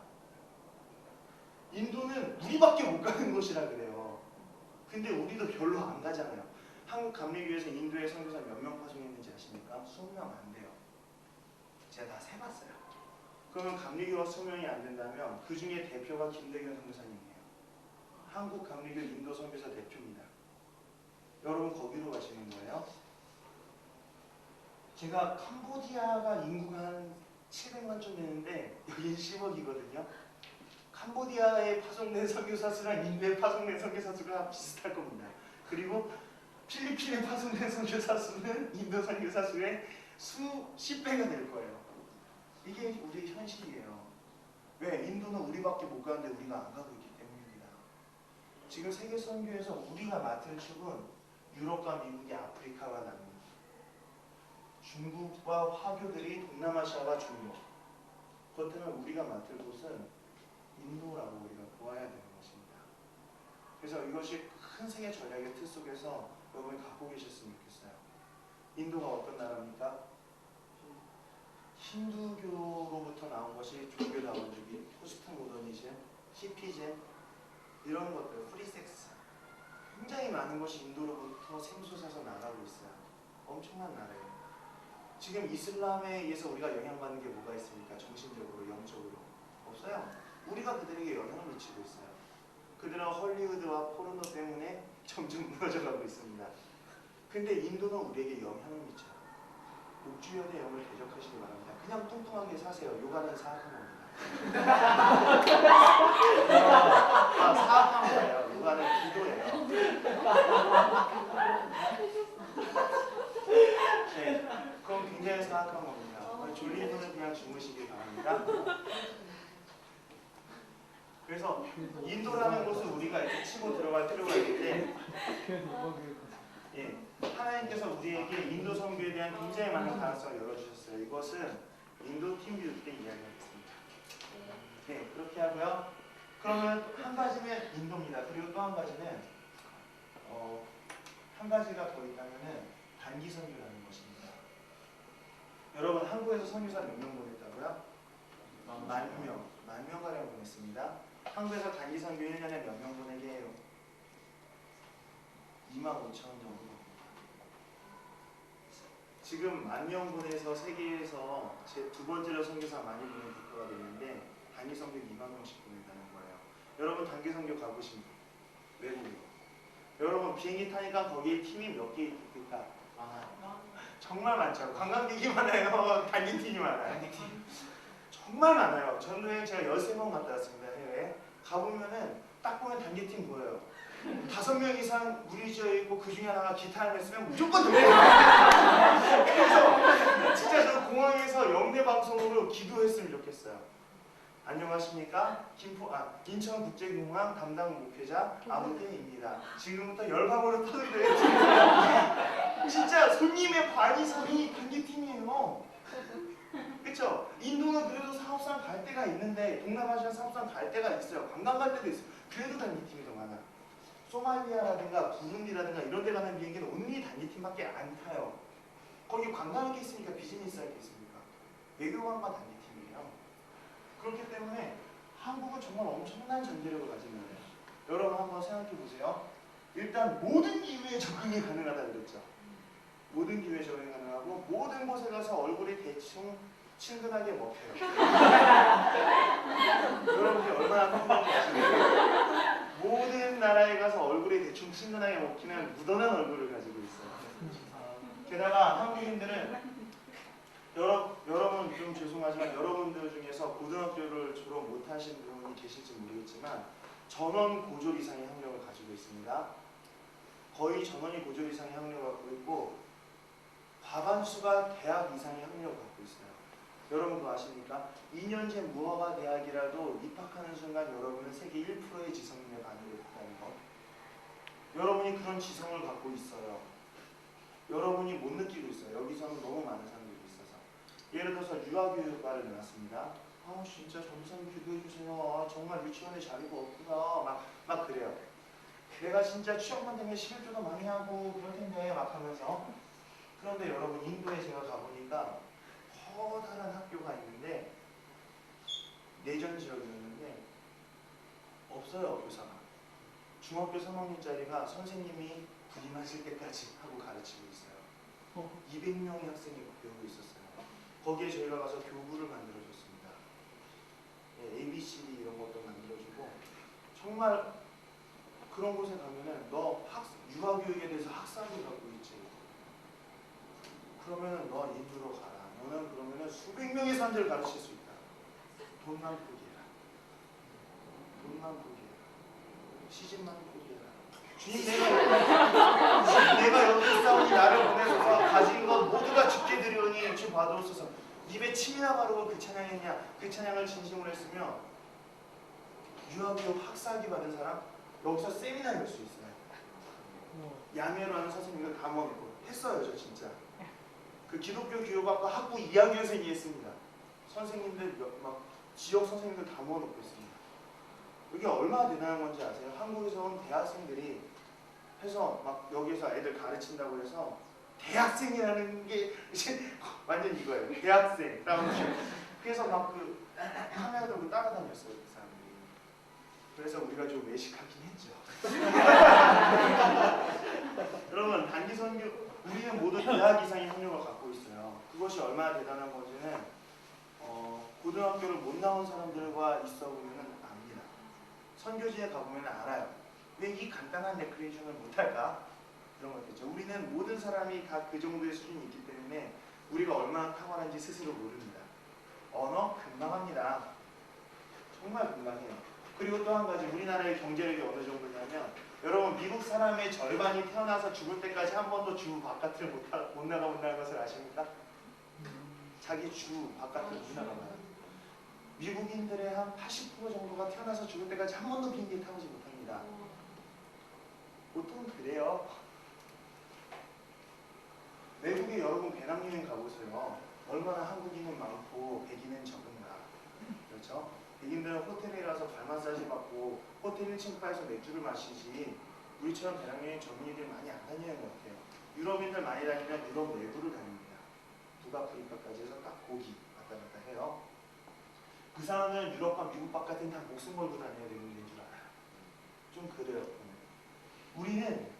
인도는 우리밖에 못 가는 곳이라 그래요. 근데 우리도 별로 안 가잖아요. 한국 감리교회에서 인도에 선교사 몇 명 파송했는지 아십니까? 20명 안 돼요. 제가 다 세봤어요. 그러면 감리교가 20명이 안 된다면 그 중에 대표가 김대균 선교사님이에요. 한국 감리교 인도 선교사 대표입니다. 여러분 거기로 가시는 거예요? 제가 캄보디아가 인구가 한 700만쯤 되는데 여긴 10억이거든요. 캄보디아에 파송된 선교사 수랑 인도에 파송된 선교사 수가 비슷할 겁니다. 그리고 필리핀에 파송된 선교사 수는 인도 선교사 수의 수십 배가 될 거예요. 이게 우리의 현실이에요. 왜? 인도는 우리밖에 못 가는데 우리가 안 가고 있기 때문입니다. 지금 세계 선교에서 우리가 맡을 축은 유럽과 미국이 아프리카와 남미, 중국과 화교들이 동남아시아와 중국. 그렇다면 우리가 맡을 곳은 인도라고 우리가 보아야 되는 것입니다. 그래서 이것이 큰 세계 전략의 틀 속에서 여러분이 갖고 계셨으면 좋겠어요. 인도가 어떤 나라입니까? 힌두교로부터 나온 것이 종교다원주의, 포스트 모더니즘, 히피즘 이런 것들, 프리섹스 굉장히 많은 것이 인도로부터 샘솟아서 나가고 있어요. 엄청난 나라예요. 지금 이슬람에 의해서 우리가 영향받는 게 뭐가 있습니까? 정신적으로, 영적으로 없어요. 우리가 그들에게 영향을 미치고 있어요. 그들은 헐리우드와 포르노 때문에 점점 무너져가고 있습니다. 근데 인도는 우리에게 영향을 미쳐요. 옥주현의 영을 대적하시기 바랍니다. 그냥 뚱뚱하게 사세요. 요가는 사악한 겁니다. 사악한 거예요. 요가는 기도예요. 네, 그건 굉장히 사악한 겁니다. 졸린 분은 그냥 주무시길 바랍니다. 그래서 인도라는 곳을 우리가 이렇게 치고 들어갈 필요가 있는데 예, 하나님께서 우리에게 인도 선교에 대한 굉장히 많은 가능성을 열어주셨어요. 이것은 인도 팀뷰 때 이야기하겠습니다. 네, 그렇게 하고요. 그러면 한 가지는 인도입니다. 그리고 또 한 가지는 한 가지가 더 있다면은 단기 선교라는 것입니다. 여러분 한국에서 선교사 몇 명 보냈다고요? 10,000명 가량 보냈습니다. 한국에서 단기 선교 1년에 몇 명 보내게 해요? 25,000 정도 됩니다. 지금 10,000명 보내서 세계에서 제 두 번째로 선교사 많이 보낸 국가가 됐는데 단기 선교 20,000명씩 보낸다는 거예요. 여러분 단기 선교 가보신 분? 외국으로. 여러분 비행기 타니까 거기에 팀이 몇 개 있을까? 많아요. 정말 많죠. 관광객이 많아요. 단기 팀이 많아요. 단기 팀. 정말 많아요. 저는 제가 13번 갔다 왔습니다. 해외에. 가보면은 딱 보면 단기 팀 보여요. 5명 이상 물이 쥐어있고 그 중에 하나가 기타를 했으면 무조건 들려요. 그래서 진짜 저 공항에서 영대 방송으로 기도했으면 좋겠어요. 안녕하십니까? 인천국제공항 담당 목회자 아무태입니다. 지금부터 열방으로 터뜨려야 진짜 손님의 반 이상이 단기팀이에요. 그렇죠? 인도는 그래도 사업상 갈 데가 있는데 동남아시아 사업상 갈 데가 있어요. 관광 갈 데도 있어요. 그래도 단기팀이 더 많아. 소말리아라든가 부룬디라든가 이런 데 가는 비행기는 온리 단기팀밖에 안 타요. 거기 관광할 게 있으니까 비즈니스 할 게 있습니까? 외교관과 단기팀이에요. 그렇기 때문에 한국은 정말 엄청난 전제력을 가진 나라예요. 여러분 한번 생각해 보세요. 일단 모든 기후에 적응이 가능하다 그랬죠. 모든 기후에 적응이 가능하고 모든 곳에 가서 얼굴이 대충 친근하게 먹혀요. 여러분이 얼마나 평범한지 아시나요? 모든 나라에 가서 얼굴이 대충 친근하게 먹히는 무던한 얼굴을 가지고 있어요. 게다가 한국인들은 여러분 좀 죄송하지만 여러분들 중에서 고등학교를 졸업 못하신 분이 계실지 모르겠지만 전원 고졸 이상의 학력을 가지고 있습니다. 거의 전원이 고졸 이상의 학력을 갖고 있고 과반수가 대학 이상의 학력을 갖고 있어요. 여러분 그거 아십니까? 2년제 무허가 대학이라도 입학하는 순간 여러분은 세계 1%의 지성인에 반영이 됐다는 것. 여러분이 그런 지성을 갖고 있어요. 여러분이 못 느끼고 있어요. 여기서는 너무 많은 사람들이 있어서. 예를 들어서 유아교육과를 나왔습니다. 진짜 전선 기도해주세요. 정말 유치원에 자리가 없구나. 막 그래요. 내가 진짜 취업만 되면 11조도 많이 하고 그럴 텐데 막 하면서. 그런데 여러분 인도에 제가 가보니까 커다란 학교가 있는데 내전 지역이었는데 없어요 교사가. 중학교 3학년짜리가 선생님이 부임하실 때까지 하고 가르치고 있어요. 200명의 학생이 배우고 있었어요. 거기에 저희가 가서 교구를 만들어줬습니다. ABCD 이런 것도 만들어주고 정말 그런 곳에 가면은 너 유아교육에 대해서 학사학위 갖고 있지. 그러면은 너 인도로 가라. 너는 그러면은 수백 명의 사람들을 가르칠 수 있다. 돈만 포기해라. 돈만 포기해라. 시집만 포기해라. 주님 내가 여기 싸우니 나를 보내소서 가진 것 모두가 죽게 드리오니 주 받으옵소서. 입에 침이나 바르고 그 찬양했냐. 그 찬양을 진심으로 했으며 유아교육 학사학위 받은 사람 여기서 세미나 할 수 있어요. 양해로 하는 선생님들 다 모아놓고 했어요. 저 진짜. 그 기독교 교육학과 학부 2학년에서 이해했습니다. 선생님들 막 지역 선생님들 다 모아놓고 있습니다. 이게 얼마나 대단한 건지 아세요? 한국에서 온 대학생들이 해서 막 여기서 애들 가르친다고 해서 대학생이라는 게 이제 완전 이거예요. 대학생. 그래서 막 그 카메라 들고 따라다녔어요. 그 사람들이. 그래서 우리가 좀 외식하긴 했죠. 여러분 단기 선교 우리는 모두 대학 이상의 학력을 갖고 있어요. 그것이 얼마나 대단한 건지는 고등학교를 못 나온 사람들과 있어 보면 압니다. 선교지에 가보면 알아요. 왜 이 간단한 레크레이션을 못할까? 그런 것들이죠. 우리는 모든 사람이 다 그 정도의 수준이 있기 때문에 우리가 얼마나 탁월한지 스스로 모릅니다. 언어 금방 합니다. 정말 금방 해요. 그리고 또 한 가지 우리나라의 경제력이 어느 정도냐면 여러분 미국 사람의 절반이 태어나서 죽을 때까지 한 번도 주 바깥을 못 나가본다는 것을 아십니까? 자기 주 바깥을 못 나가봐요. 미국인들의 한 80% 정도가 태어나서 죽을 때까지 한 번도 비행기 타보지 못합니다. 보통 그래요. 외국에 여러분 배낭여행 가보세요. 얼마나 한국인은 많고 백인은 적은가. 그렇죠? 백인들은 호텔에 가서 발 마사지 받고 호텔 1층가에서 맥주를 마시지 우리처럼 배낭여행 전문의들 많이 안 다니는 것 같아요. 유럽인들 많이 다니면 유럽 외부를 다닙니다. 북아프리카까지 해서 딱 거기 왔다 갔다 해요. 그 사람은 유럽과 미국 바깥은 다 목숨 걸고 다녀야 되는 줄 알아요. 좀 그래요. 우리는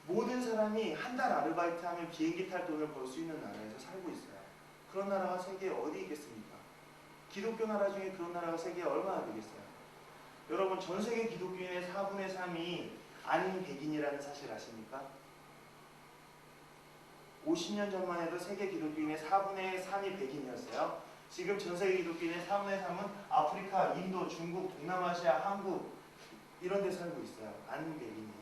모든 사람이 한 달 아르바이트하면 비행기 탈 돈을 벌 수 있는 나라에서 살고 있어요. 그런 나라가 세계에 어디 있겠습니까? 기독교 나라 중에 그런 나라가 세계에 얼마나 되겠어요? 여러분 전 세계 기독교인의 4분의 3이 아닌 백인이라는 사실 아십니까? 50년 전만 해도 세계 기독교인의 4분의 3이 백인이었어요. 지금 전 세계 기독교인의 4분의 3은 아프리카, 인도, 중국, 동남아시아, 한국 이런 데 살고 있어요. 아닌 백인이에요.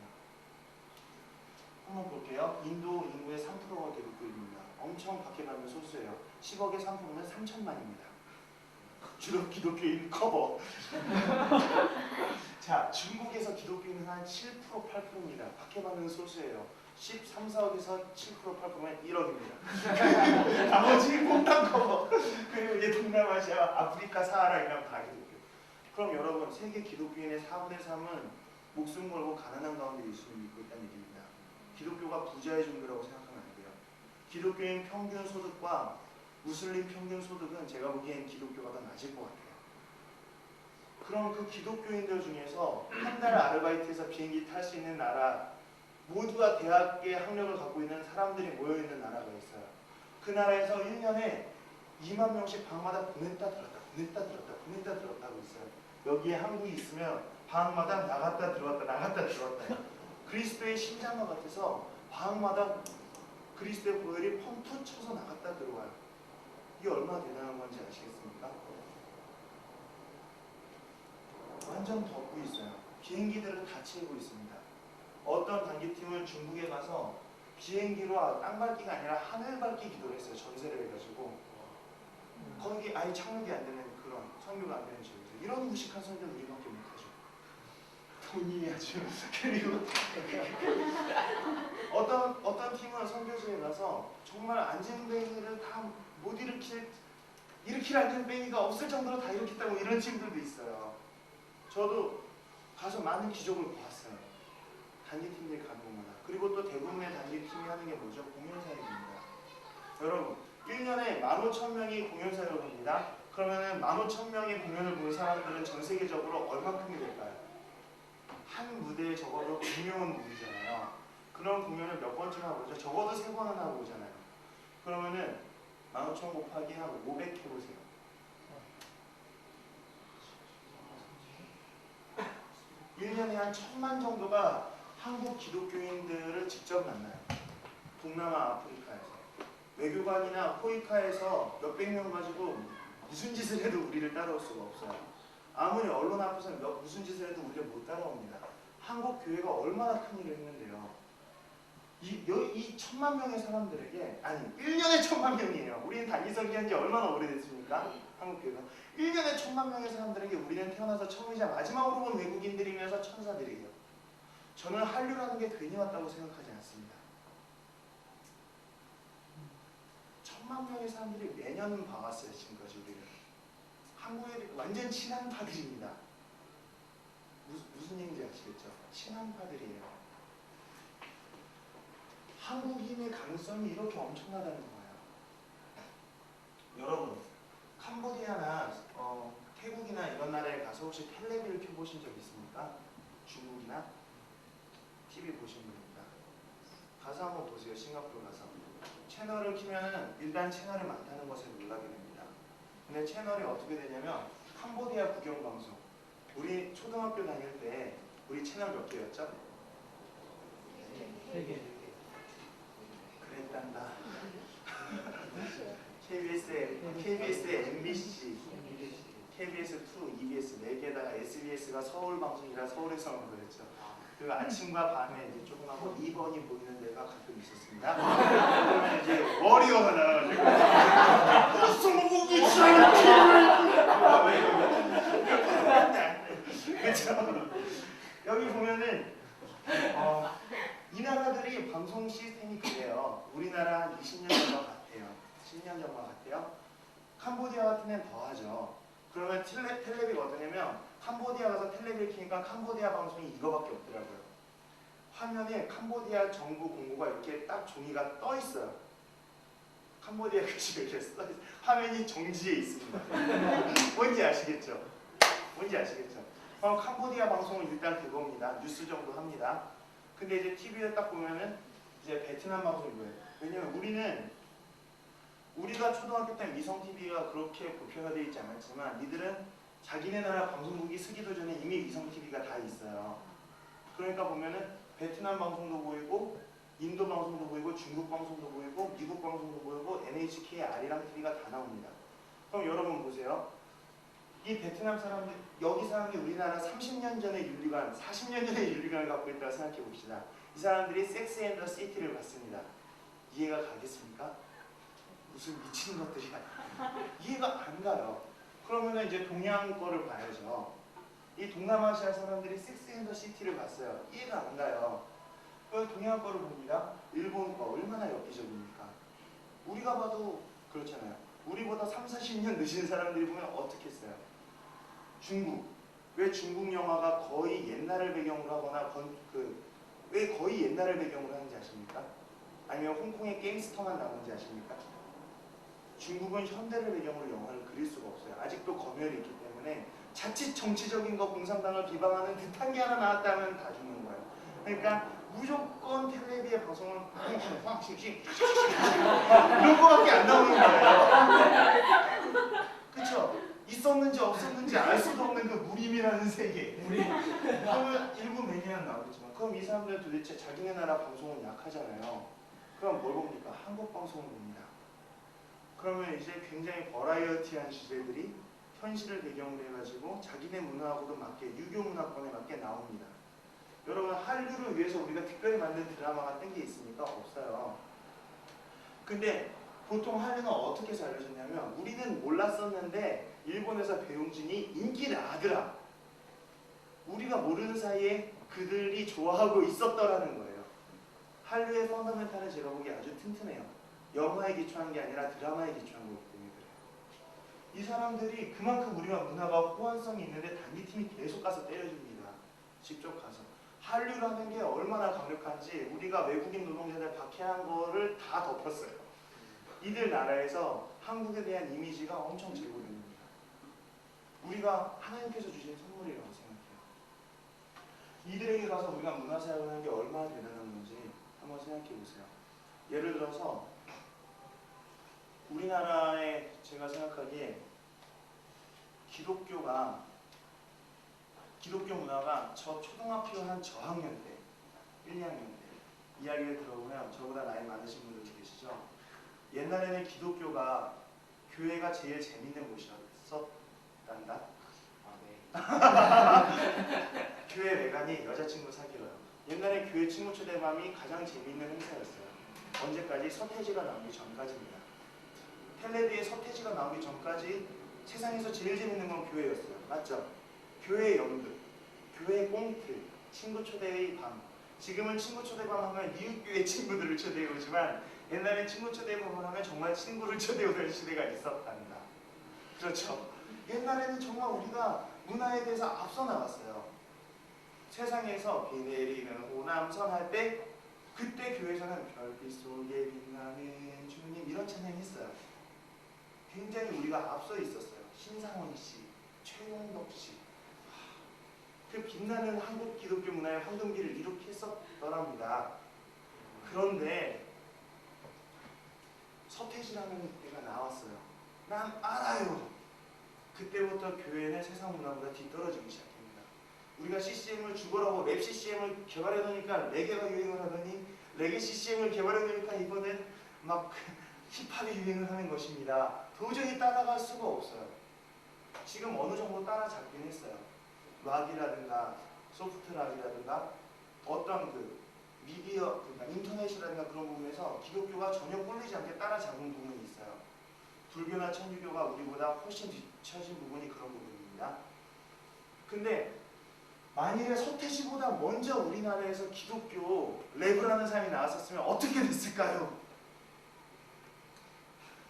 한번 볼게요. 인도 인구의 3%가 기독교인입니다. 엄청 밖에 가면 소수예요. 10억의 3%는 3천만입니다. 주로 기독교인 커버. 자, 중국에서 기독교인은 한 7%, 8%입니다. 밖에 가면 소수예요. 13, 4억에서 7%, 8%면 1억입니다. 나머지 몽땅 커버. 그리고 이제 동남아시아, 아프리카, 사하라 이런 다 기독교. 그럼 여러분, 세계 기독교인의 4분의 3은 목숨 걸고 가난한 가운데 예수를 믿고 있다는 얘기입니다. 기독교가 부자의 종교라고 생각하면 안 돼요. 기독교인 평균 소득과 무슬림 평균 소득은 제가 보기엔 기독교가 더 낮을 것 같아요. 그런 그 기독교인들 중에서 한 달 아르바이트해서 비행기 탈 수 있는 나라, 모두가 대학의 학력을 갖고 있는 사람들이 모여있는 나라가 있어요. 그 나라에서 1년에 2만 명씩 방마다 보냈다 들었다 보냈다 들었다 보냈다 들었다 하고 있어요. 여기에 한국이 있으면 방마다 나갔다 들어왔다 나갔다 들어왔다. 그리스도의 심장과 같아서 방마다 그리스도의 보혈이 펌프 쳐서 나갔다 들어와요. 이게 얼마나 대단한 건지 아시겠습니까? 완전 덮고 있어요. 비행기들을 다 채우고 있습니다. 어떤 단기팀은 중국에 가서 비행기로 땅밟기가 아니라 하늘밟기 기도를 했어요. 전세를 해가지고 거기 아예 착륙이 안 되는 그런 선교가 안 되는 지역에서 이런 무식한 선교는 우리밖에 못하죠. 돈이 아주 그리고 어떤 팀은 선교지에 가서 정말 안전뱅이를 다 못 일으킬 안전뱅이가 없을 정도로 다 일으켰다고 이런 팀들도 있어요. 저도 가서 많은 기적을 보았어요. 단기팀들이 가는 것마다. 그리고 또 대부분의 단기팀이 하는 게 뭐죠? 공연사역입니다. 여러분 1년에 15,000명이 공연사역을 합니다. 그러면은 15,000명의 공연을 보는 사람들은 전 세계적으로 얼마큼이 될까요? 한 무대에 적어도 100명은 모이잖아요. 그런 공연을 몇 번쯤 하고 오죠? 적어도 3번은 하고 오잖아요. 그러면은 15,000 곱하기 한 500 해보세요. 1년에 한 1,000만 정도가 한국 기독교인들을 직접 만나요. 동남아 아프리카에서. 외교관이나 호이카에서 몇백 명 가지고 무슨 짓을 해도 우리를 따라올 수가 없어요. 아무리 언론 앞에서 무슨 짓을 해도 우리를 못 따라옵니다. 한국 교회가 얼마나 큰 일을 했는데요. 이 1,000만 명의 사람들에게, 아니 1년에 1,000만 명이에요. 우리는 단기선교한 지 얼마나 오래됐습니까? 한국 교회가 1년에 1,000만 명의 사람들에게 우리는 태어나서 처음이자 마지막으로 본 외국인들이면서 천사들이에요. 저는 한류라는 게 괜히 왔다고 생각하지 않습니다. 1,000만 명의 사람들이 매년 봐왔어요. 지금까지 우리를. 한국에 완전 친한파들입니다. 무슨 얘기인지 아시겠죠? 친한파들이에요. 한국인의 가능성이 이렇게 엄청나다는 거예요. 여러분, 캄보디아나 태국이나 이런 나라에 가서 혹시 텔레비를 켜보신 적 있습니까? 중국이나 TV 보신 분입니다. 가서 한번 보세요. 싱가포르 가서. 채널을 키면은 일단 채널이 많다는 것을 놀라게 됩니다. 근데 채널이 어떻게 되냐면 캄보디아 국영방송. 우리 초등학교 다닐 때 우리 채널 몇 개였죠? 3개. 그랬단다. KBS에 MBC, KBS2, EBS 4개에다가 SBS가 서울 방송이라 서울에서만 보였죠. 그리고 아침과 밤에 이제 조그맣고 2번이 보이는 데가 가끔 있었습니다. 그러면 이제 워리어가 나와가지고 소고기 그렇죠. 여기 보면은 이 나라들이 방송 시스템이 그래요. 우리나라 한 20년 전과 같아요. 10년 전과 같아요. 캄보디아 같은 데는 더 하죠. 그러면 텔레비가 어떠냐면 캄보디아 가서 텔레비를 켜니까 캄보디아 방송이 이거밖에 없더라고요. 화면에 캄보디아 정부 공고가 이렇게 딱 종이가 떠 있어요. 캄보디아 글씨가 이렇게 써 있어요. 화면이 정지해 있습니다. 뭔지 아시겠죠? 뭔지 아시겠죠? 캄보디아 방송은 일단 그겁니다. 뉴스 정도 합니다. 근데 이제 TV에 딱 보면은 이제 베트남 방송이 뭐예요? 왜냐면 우리가 초등학교 때 위성 TV가 그렇게 보편화되어 있지 않았지만 이들은 자기네 나라 방송국이 쓰기도 전에 이미 위성 TV가 다 있어요. 그러니까 보면은 베트남 방송도 보이고 인도 방송도 보이고 중국 방송도 보이고 미국 방송도 보이고 NHK, 아리랑 TV가 다 나옵니다. 그럼 여러분 보세요. 이 베트남 사람들, 여기 사람들이 우리나라 30년 전의 윤리관, 40년 전의 윤리관을 갖고 있다고 생각해 봅시다. 이 사람들이 섹스 앤 더 시티를 봤습니다. 이해가 가겠습니까? 무슨 미친 것들이야. 이해가 안 가요. 그러면 이제 동양 거를 봐야죠. 이 동남아시아 사람들이 섹스 앤 더 시티를 봤어요. 이해가 안 가요. 그 동양 거를 봅니다. 일본 거 얼마나 엽기적입니까? 우리가 봐도 그렇잖아요. 우리보다 30-40년 늦은 사람들이 보면 어떻게 했어요? 중국. 왜 중국 영화가 거의 옛날을 배경으로 하거나 왜 거의 옛날을 배경으로 하는지 아십니까? 아니면 홍콩의 갱스터만 나오는지 아십니까? 중국은 현대를 배경으로 영화를 그릴 수가 없어요. 아직도 검열이 있기 때문에 자칫 정치적인 거 공산당을 비방하는 듯한 게 하나 나왔다면 다 죽는 거예요. 그러니까 무조건 텔레비의 방송은 이런 거밖에 안 나오는 거예요. 그쵸? 있었는지 없었는지 알 수도 없는 그 무림이라는 세계. 그러면 일부 매니아는 나오겠지만 그럼 이 사람들 도대체 자기네 나라 방송은 약하잖아요. 그럼 뭘 봅니까? 한국 방송을 봅니다. 그러면 이제 굉장히 버라이어티한 주제들이 현실을 배경으로 해가지고 자기네 문화하고도 맞게 유교 문화권에 맞게 나옵니다. 여러분 한류를 위해서 우리가 특별히 만든 드라마 같은 게 있습니까? 없어요. 근데 보통 한류는 어떻게 해서 알려졌냐면 우리는 몰랐었는데 일본에서 배용진이 인기를 아더라. 우리가 모르는 사이에 그들이 좋아하고 있었더라는 거예요. 한류의 펀더멘탈은 제가 보기에 아주 튼튼해요. 영화에 기초한 게 아니라 드라마에 기초한 거기 때문에 그래요. 이 사람들이 그만큼 우리가 문화가 호환성이 있는데 단기팀이 계속 가서 때려줍니다. 직접 가서. 한류라는 게 얼마나 강력한지 우리가 외국인 노동자들 박해한 거를 다 덮었어요. 이들 나라에서 한국에 대한 이미지가 엄청 제고됩니다. 우리가 하나님께서 주신 선물이라고 생각해요. 이들에게 가서 우리가 문화사역을 하는 게 얼마나 대단한 건지 한번 생각해 보세요. 예를 들어서 우리나라에 제가 생각하기에 기독교 문화가 저 초등학교 한 저학년 때, 1, 2학년 때 이야기를 들어보면 저보다 나이 많으신 분들도 계시죠. 옛날에는 기독교가 교회가 제일 재밌는 곳이었단다. 교회 외관이 여자친구 사귀어요. 옛날에 교회 친구 초대밤이 가장 재밌는 행사였어요. 언제까지? 서태지가 나오기 전까지입니다. 텔레비에 서태지가 나오기 전까지 세상에서 제일 재밌는 건 교회였어요. 맞죠? 교회 연극, 교회 꽁트, 친구 초대의 밤. 지금은 친구 초대밤 하면 이웃교회 친구들을 초대해 오지만 옛날에 친구 초대밤을 하면 정말 친구를 초대해 오던 시대가 있었답니다. 그렇죠? 옛날에는 정말 우리가 문화에 대해서 앞서 나갔어요. 세상에서 비 내리는 호남선 할 때 그때 교회에서는 별빛 속에 빛나는 주님 이런 찬양을 했어요. 굉장히 우리가 앞서 있었어요. 신상원 씨, 최용덕 씨. 그 빛나는 한국 기독교 문화의 황금기를 이룩했었더랍니다. 그런데 서태지라는 때가 나왔어요. 난 알아요. 그때부터 교회는 세상 문화보다 뒤떨어지기 시작합니다. 우리가 CCM을 죽어라고 랩 CCM을 개발해 놓으니까 레게가 유행을 하더니 레게 CCM을 개발해 놓으니까 이번엔 막 힙합이 유행을 하는 것입니다. 도저히 따라갈 수가 없어요. 지금 어느 정도 따라잡긴 했어요. 락이라든가 소프트 락이라든가 어떤 그 미디어, 그러니까 인터넷이라든가 그런 부분에서 기독교가 전혀 꼴리지 않게 따라잡은 부분이 있어요. 불교나 천주교가 우리보다 훨씬 뒤처진 부분이 그런 부분입니다. 근데 만일에 서태지보다 먼저 우리나라에서 기독교 랩을 하는 사람이 나왔었으면 어떻게 됐을까요?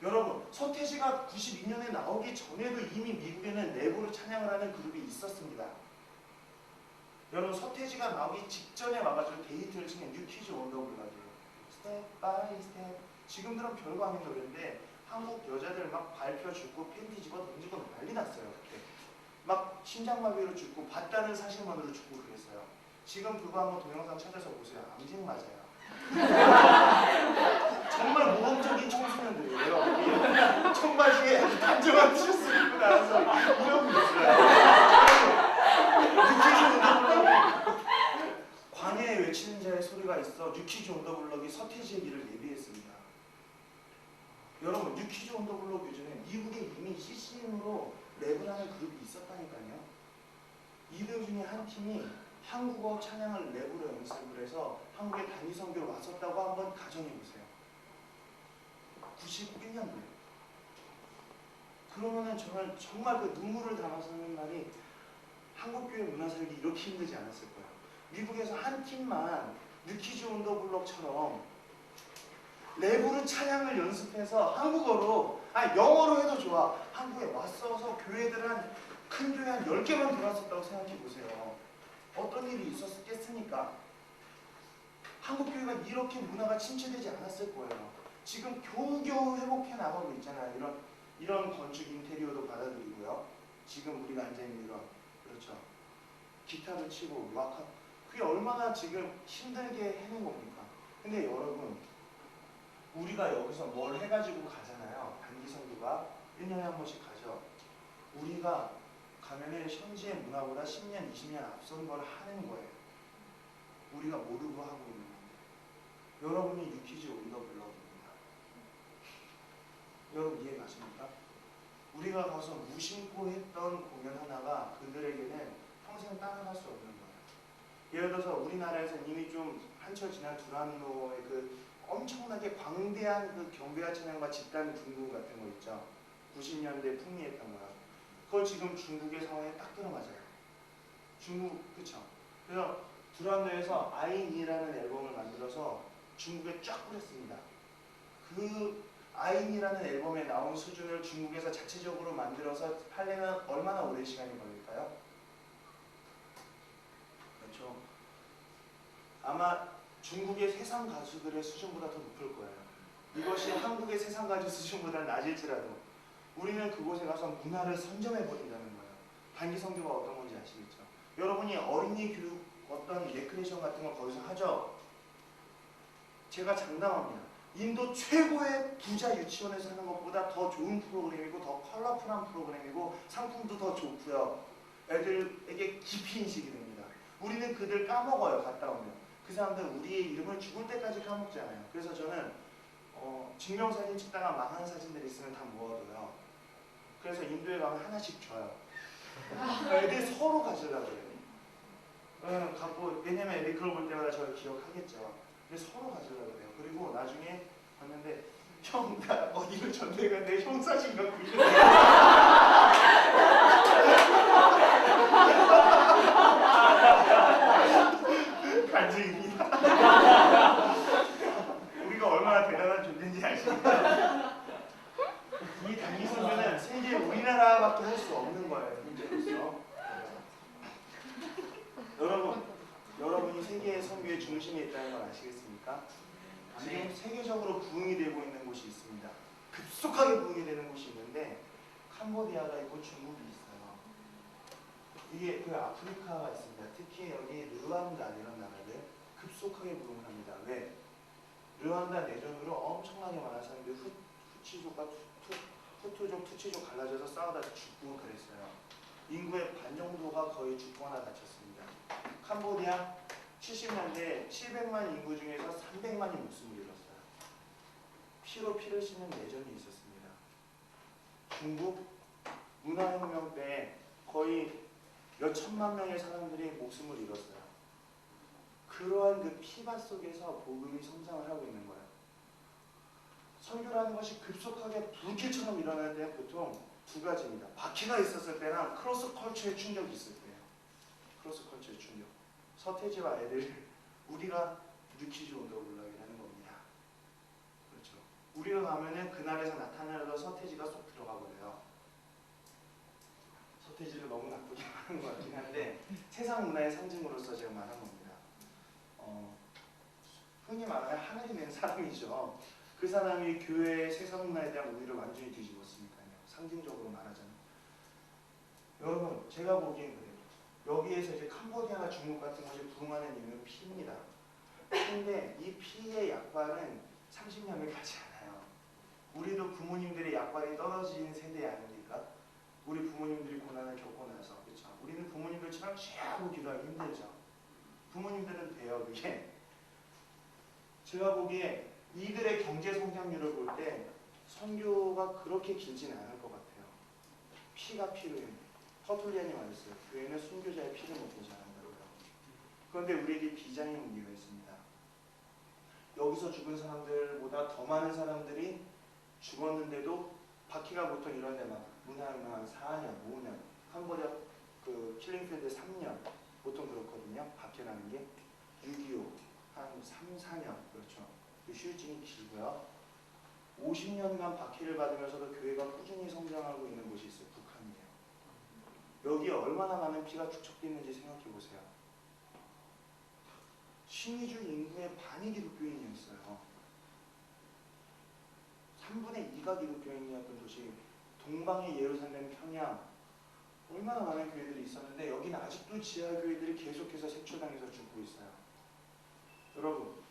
여러분, 서태지가 92년에 나오기 전에도 이미 미국에는 랩으로 찬양을 하는 그룹이 있었습니다. 여러분, 서태지가 나오기 직전에 와가지고 데이트를 치는 뉴키즈 온 더 블락이에요. 스텝 바이 스텝. 지금 들으면 별거 아닌 노래인데 한국 여자들 막 밟혀 죽고 팬티 집어 던지고 난리 났어요. 그때 막 심장마비로 죽고 봤다는 사실만으로 죽고 그랬어요. 지금 그거 한번 동영상 찾아서 보세요. 암쟁 맞아요. 정말 모범적인 청소년들이에요. 청바지에 단정한 티셔츠를 입고 나와서 이러고 있어요. 광해에 외치는 자의 소리가 있어 뉴키즈 온 더 블럭이 서태지의 길을 예비했습니다. 여러분, 뉴키즈 온 더 블럭 요즘에 미국에 이미 CCM으로 랩을 하는 그룹이 있었다니까요. 이들 중에 한 팀이 한국어 찬양을 랩으로 연습을 해서 한국에 단위 선교를 왔었다고 한번 가정해보세요. 91년도에. 그러면은 정말 그 눈물을 담아서 하는 말이 한국교회 문화사역이 이렇게 힘들지 않았을 거예요. 미국에서 한 팀만 뉴키즈 온 더 블럭처럼 랩으로 찬양을 연습해서 한국어로, 영어로 해도 좋아. 한국에 왔어서 교회들 큰 교회 한 10개만 들어왔었다고 생각해보세요. 어떤 일이 있었겠습니까? 한국교회가 이렇게 문화가 침체되지 않았을 거예요. 지금 겨우겨우 회복해 나가고 있잖아요. 이런 건축 인테리어도 받아들이고요. 지금 우리가 앉아있는 이런, 그렇죠. 기타를 치고 그게 얼마나 지금 힘들게 해낸 겁니까? 근데 여러분, 우리가 여기서 뭘 해가지고 가잖아요. 단기 선교가 1년에 한 번씩 가죠. 우리가 가면은 현지의 문화보다 10년, 20년 앞선 걸 하는 거예요. 우리가 모르고 하고 있는 건데. 여러분이 유키즈 우리가 불러봅니다. 여러분 이해 가십니까? 우리가 가서 무심코 했던 공연 하나가 그들에게는 평생 따라갈 수 없는 거예요. 예를 들어서 우리나라에서 이미 좀 한철 지난 두란노의 그 엄청나게 광대한 그 경배와 찬양과 집단 군구 같은 거 있죠. 90년대 풍미했던 거요. 그걸 지금 중국의 상황에 딱 들어맞아요. 중국, 그쵸? 그래서 두란노에서 아인이라는 앨범을 만들어서 중국에 쫙 뿌렸습니다. 그 아인이라는 앨범에 나온 수준을 중국에서 자체적으로 만들어서 하려면 얼마나 오랜 시간이 걸릴까요? 그렇죠. 아마 중국의 세상 가수들의 수준보다 더 높을 거예요. 이것이 한국의 세상 가수 수준보다 낮을지라도 우리는 그곳에 가서 문화를 선점해버린다는 거예요. 단기 선교가 어떤 건지 아시겠죠? 여러분이 어린이 교육 어떤 레크레이션 같은 거 거기서 하죠? 제가 장담합니다. 인도 최고의 부자 유치원에서 하는 것보다 더 좋은 프로그램이고 더 컬러풀한 프로그램이고 상품도 더 좋고요. 애들에게 깊이 인식이 됩니다. 우리는 그들 까먹어요. 갔다 오면. 그 사람들 우리의 이름을 죽을 때까지 까먹잖아요. 그래서 저는 증명사진 찍다가 망한 사진들 있으면 다 모아둬요. 그래서 인도에 가면 하나씩 줘요. 애들 서로 가지려고 그래요. 갖고, 왜냐면 애들이 그걸 볼 때마다 저를 기억하겠죠. 근데 서로 가지려고 그래요. 그리고 나중에 봤는데 형, 나 어디를 전대 갔는데 형 사진 갖고 있는데 간증입니다. 우리가 얼마나 대단한 존재인지 아십니까? 이 단기 선교는 세계 우리나라밖에 할 수 없는 거예요. 현재로서. 여러분이 세계의 선교의 중심에 있다는 걸 아시겠습니까? 지금 세계적으로 부흥이 되고 있는 곳이 있습니다. 급속하게 부흥이 되는 곳이 있는데 캄보디아가 있고 중국이 있어요. 이게 그 아프리카가 있습니다. 특히 여기 르완다 이런 나라들 급속하게 부흥합니다. 왜? 르완다 내전으로 엄청나게 많은 사람들이 후치족과 후투족, 투치족 갈라져서 싸우다 죽고 그랬어요. 인구의 반 정도가 거의 죽거나 다쳤습니다. 캄보디아 70년대에 700만 인구 중에서 300만이 목숨을 잃었어요. 피로 피를 씻는 내전이 있었습니다. 중국 문화혁명 때 거의 몇 천만 명의 사람들이 목숨을 잃었어요. 그러한 그 피바 속에서 복음이 성장을 하고 있는 거예요. 선교라는 것이 급속하게 불길처럼 일어날 때는 보통 두 가지입니다. 바퀴가 있었을 때랑 크로스 컬처의 충격이 있을 때예요. 크로스 컬처의 충격. 서태지와 애들, 우리가 뉴키즈 온더 블락이라는 겁니다. 그렇죠. 우리가 가면은 그날에서 나타나려던 서태지가 쏙 들어가 버려요. 서태지를 너무 나쁘게 말하는 것 같긴 한데 세상 문화의 상징으로서 제가 말한 겁니다. 흔히 말하는 하늘이 낸 사람이죠. 그 사람이 교회의 세상 문화에 대한 우위를 완전히 뒤집었으니까요. 상징적으로 말하자면. 여러분, 제가 보기엔 그래요. 여기에서 이제 캄보디아나 중국 같은 곳이 부흥하는 이유는 피입니다. 근데 이 피의 약발은 30년을 가지 않아요. 우리도 부모님들의 약발이 떨어진 세대 아닙니까? 우리 부모님들이 고난을 겪고 나서, 그렇죠? 우리는 부모님들처럼 취하고 기도하기 힘들죠. 부모님들은 돼요, 그게. 제가 보기에 이들의 경제 성장률을 볼 때 선교가 그렇게 길지는 않을 것 같아요. 피가 필요해요. 터툴리안이 말했어요. 교회는 순교자의 피를 먹고 자란다고요. 그런데 우리에게 비장의 무기가 있습니다. 여기서 죽은 사람들보다 더 많은 사람들이 죽었는데도 바퀴가 보통 이런 데만 문화혁명 한 4년, 5년, 캄보디아 그 킬링필드 3년 보통 그렇거든요. 바퀴라는 게 6.25 한 3, 4년 그렇죠. 그 휴증이 길고요. 50년간 박해를 받으면서도 교회가 꾸준히 성장하고 있는 곳이 있어요. 북한이에요. 여기에 얼마나 많은 피가 축적됐는지 생각해 보세요. 신의주 인구의 반이 기독교인이었어요. 3분의 2가 기독교인이었던 도시 동방의 예루살렘 평양 얼마나 많은 교회들이 있었는데 여기는 아직도 지하 교회들이 계속해서 색출당해서 죽고 있어요. 여러분,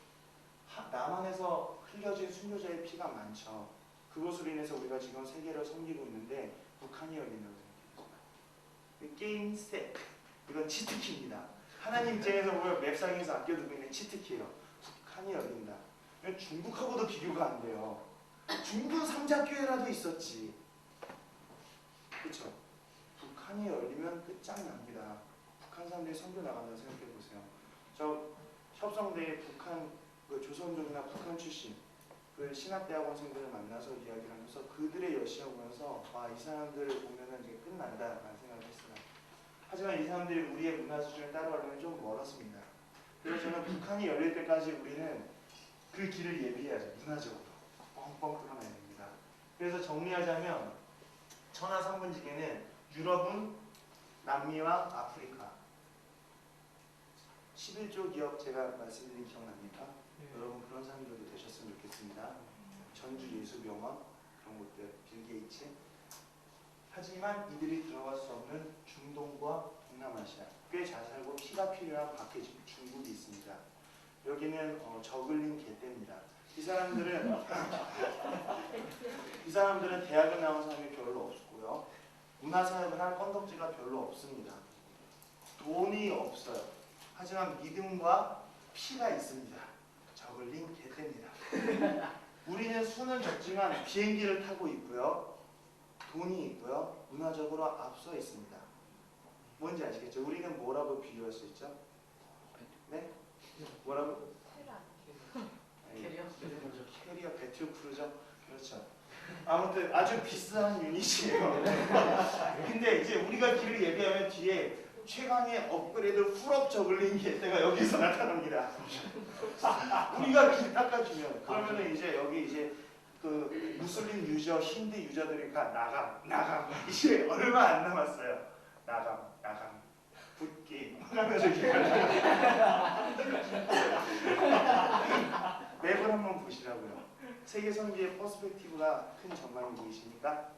남한에서 흘려진 순교자의 피가 많죠. 그것으로 인해서 우리가 지금 세계를 섬기고 있는데 북한이 열린다고 생각해보세요. 게임 셋. 이건 치트키입니다. 하나님 입장에서 보면 맵상에서 아껴두고 있는 치트키예요. 북한이 열린다. 중국하고도 비교가 안 돼요. 중국은 삼자교회라도 있었지. 그렇죠? 북한이 열리면 끝장납니다. 북한 사람들이 선교 나간다고 생각해보세요. 저 협성대에 북한 조선족이나 북한 출신 신학대학원생들을 만나서 이야기를 하면서 그들의 여시를 보면서 이 사람들을 보면은 이제 끝난다라는 생각을 했어요. 하지만 이 사람들이 우리의 문화 수준을 따라가려면 좀 멀었습니다. 그래서 저는 북한이 열릴 때까지 우리는 그 길을 예비해야죠. 문화적으로 뻥뻥 뚫어놔야 됩니다. 그래서 정리하자면 천하삼분지계는 유럽은 남미와 아프리카 11조 기업 제가 말씀드린 기억납니까? 여러분 그런 사람들도 되셨으면 좋겠습니다. 전주예수병원 그런 곳들 빌 게이츠. 하지만 이들이 들어갈 수 없는 중동과 동남아시아 꽤 잘 살고 피가 필요한 밖에 중국이 있습니다. 여기는 저글링 개떼입니다. 이 사람들은 대학을 나온 사람이 별로 없고요. 문화사역을 할 건덕지가 별로 없습니다. 돈이 없어요. 하지만 믿음과 피가 있습니다. 저글링 개떼입니다. 우리는 수는 적지만 비행기를 타고 있고요. 돈이 있고요. 문화적으로 앞서 있습니다. 뭔지 아시겠죠? 우리는 뭐라고 비교할 수 있죠? 네? 뭐라고? 캐리어 배틀크루저? 그렇죠. 아무튼 아주 비싼 유닛이에요. 근데 이제 우리가 길을 예비하면 뒤에 최강의 업그레이드 풀업 저글링 개떼가 여기서 나타납니다. 우리가 길 닦아주면 그러면은 이제 여기 이제 그 무슬림 유저, 힌두 유저들이니까 나감 이제 얼마 안 남았어요. 나감 붙기 하면서 맵을 한번 보시라고요. 세계 선기의 퍼스펙티브가 큰 전망이 보이십니까?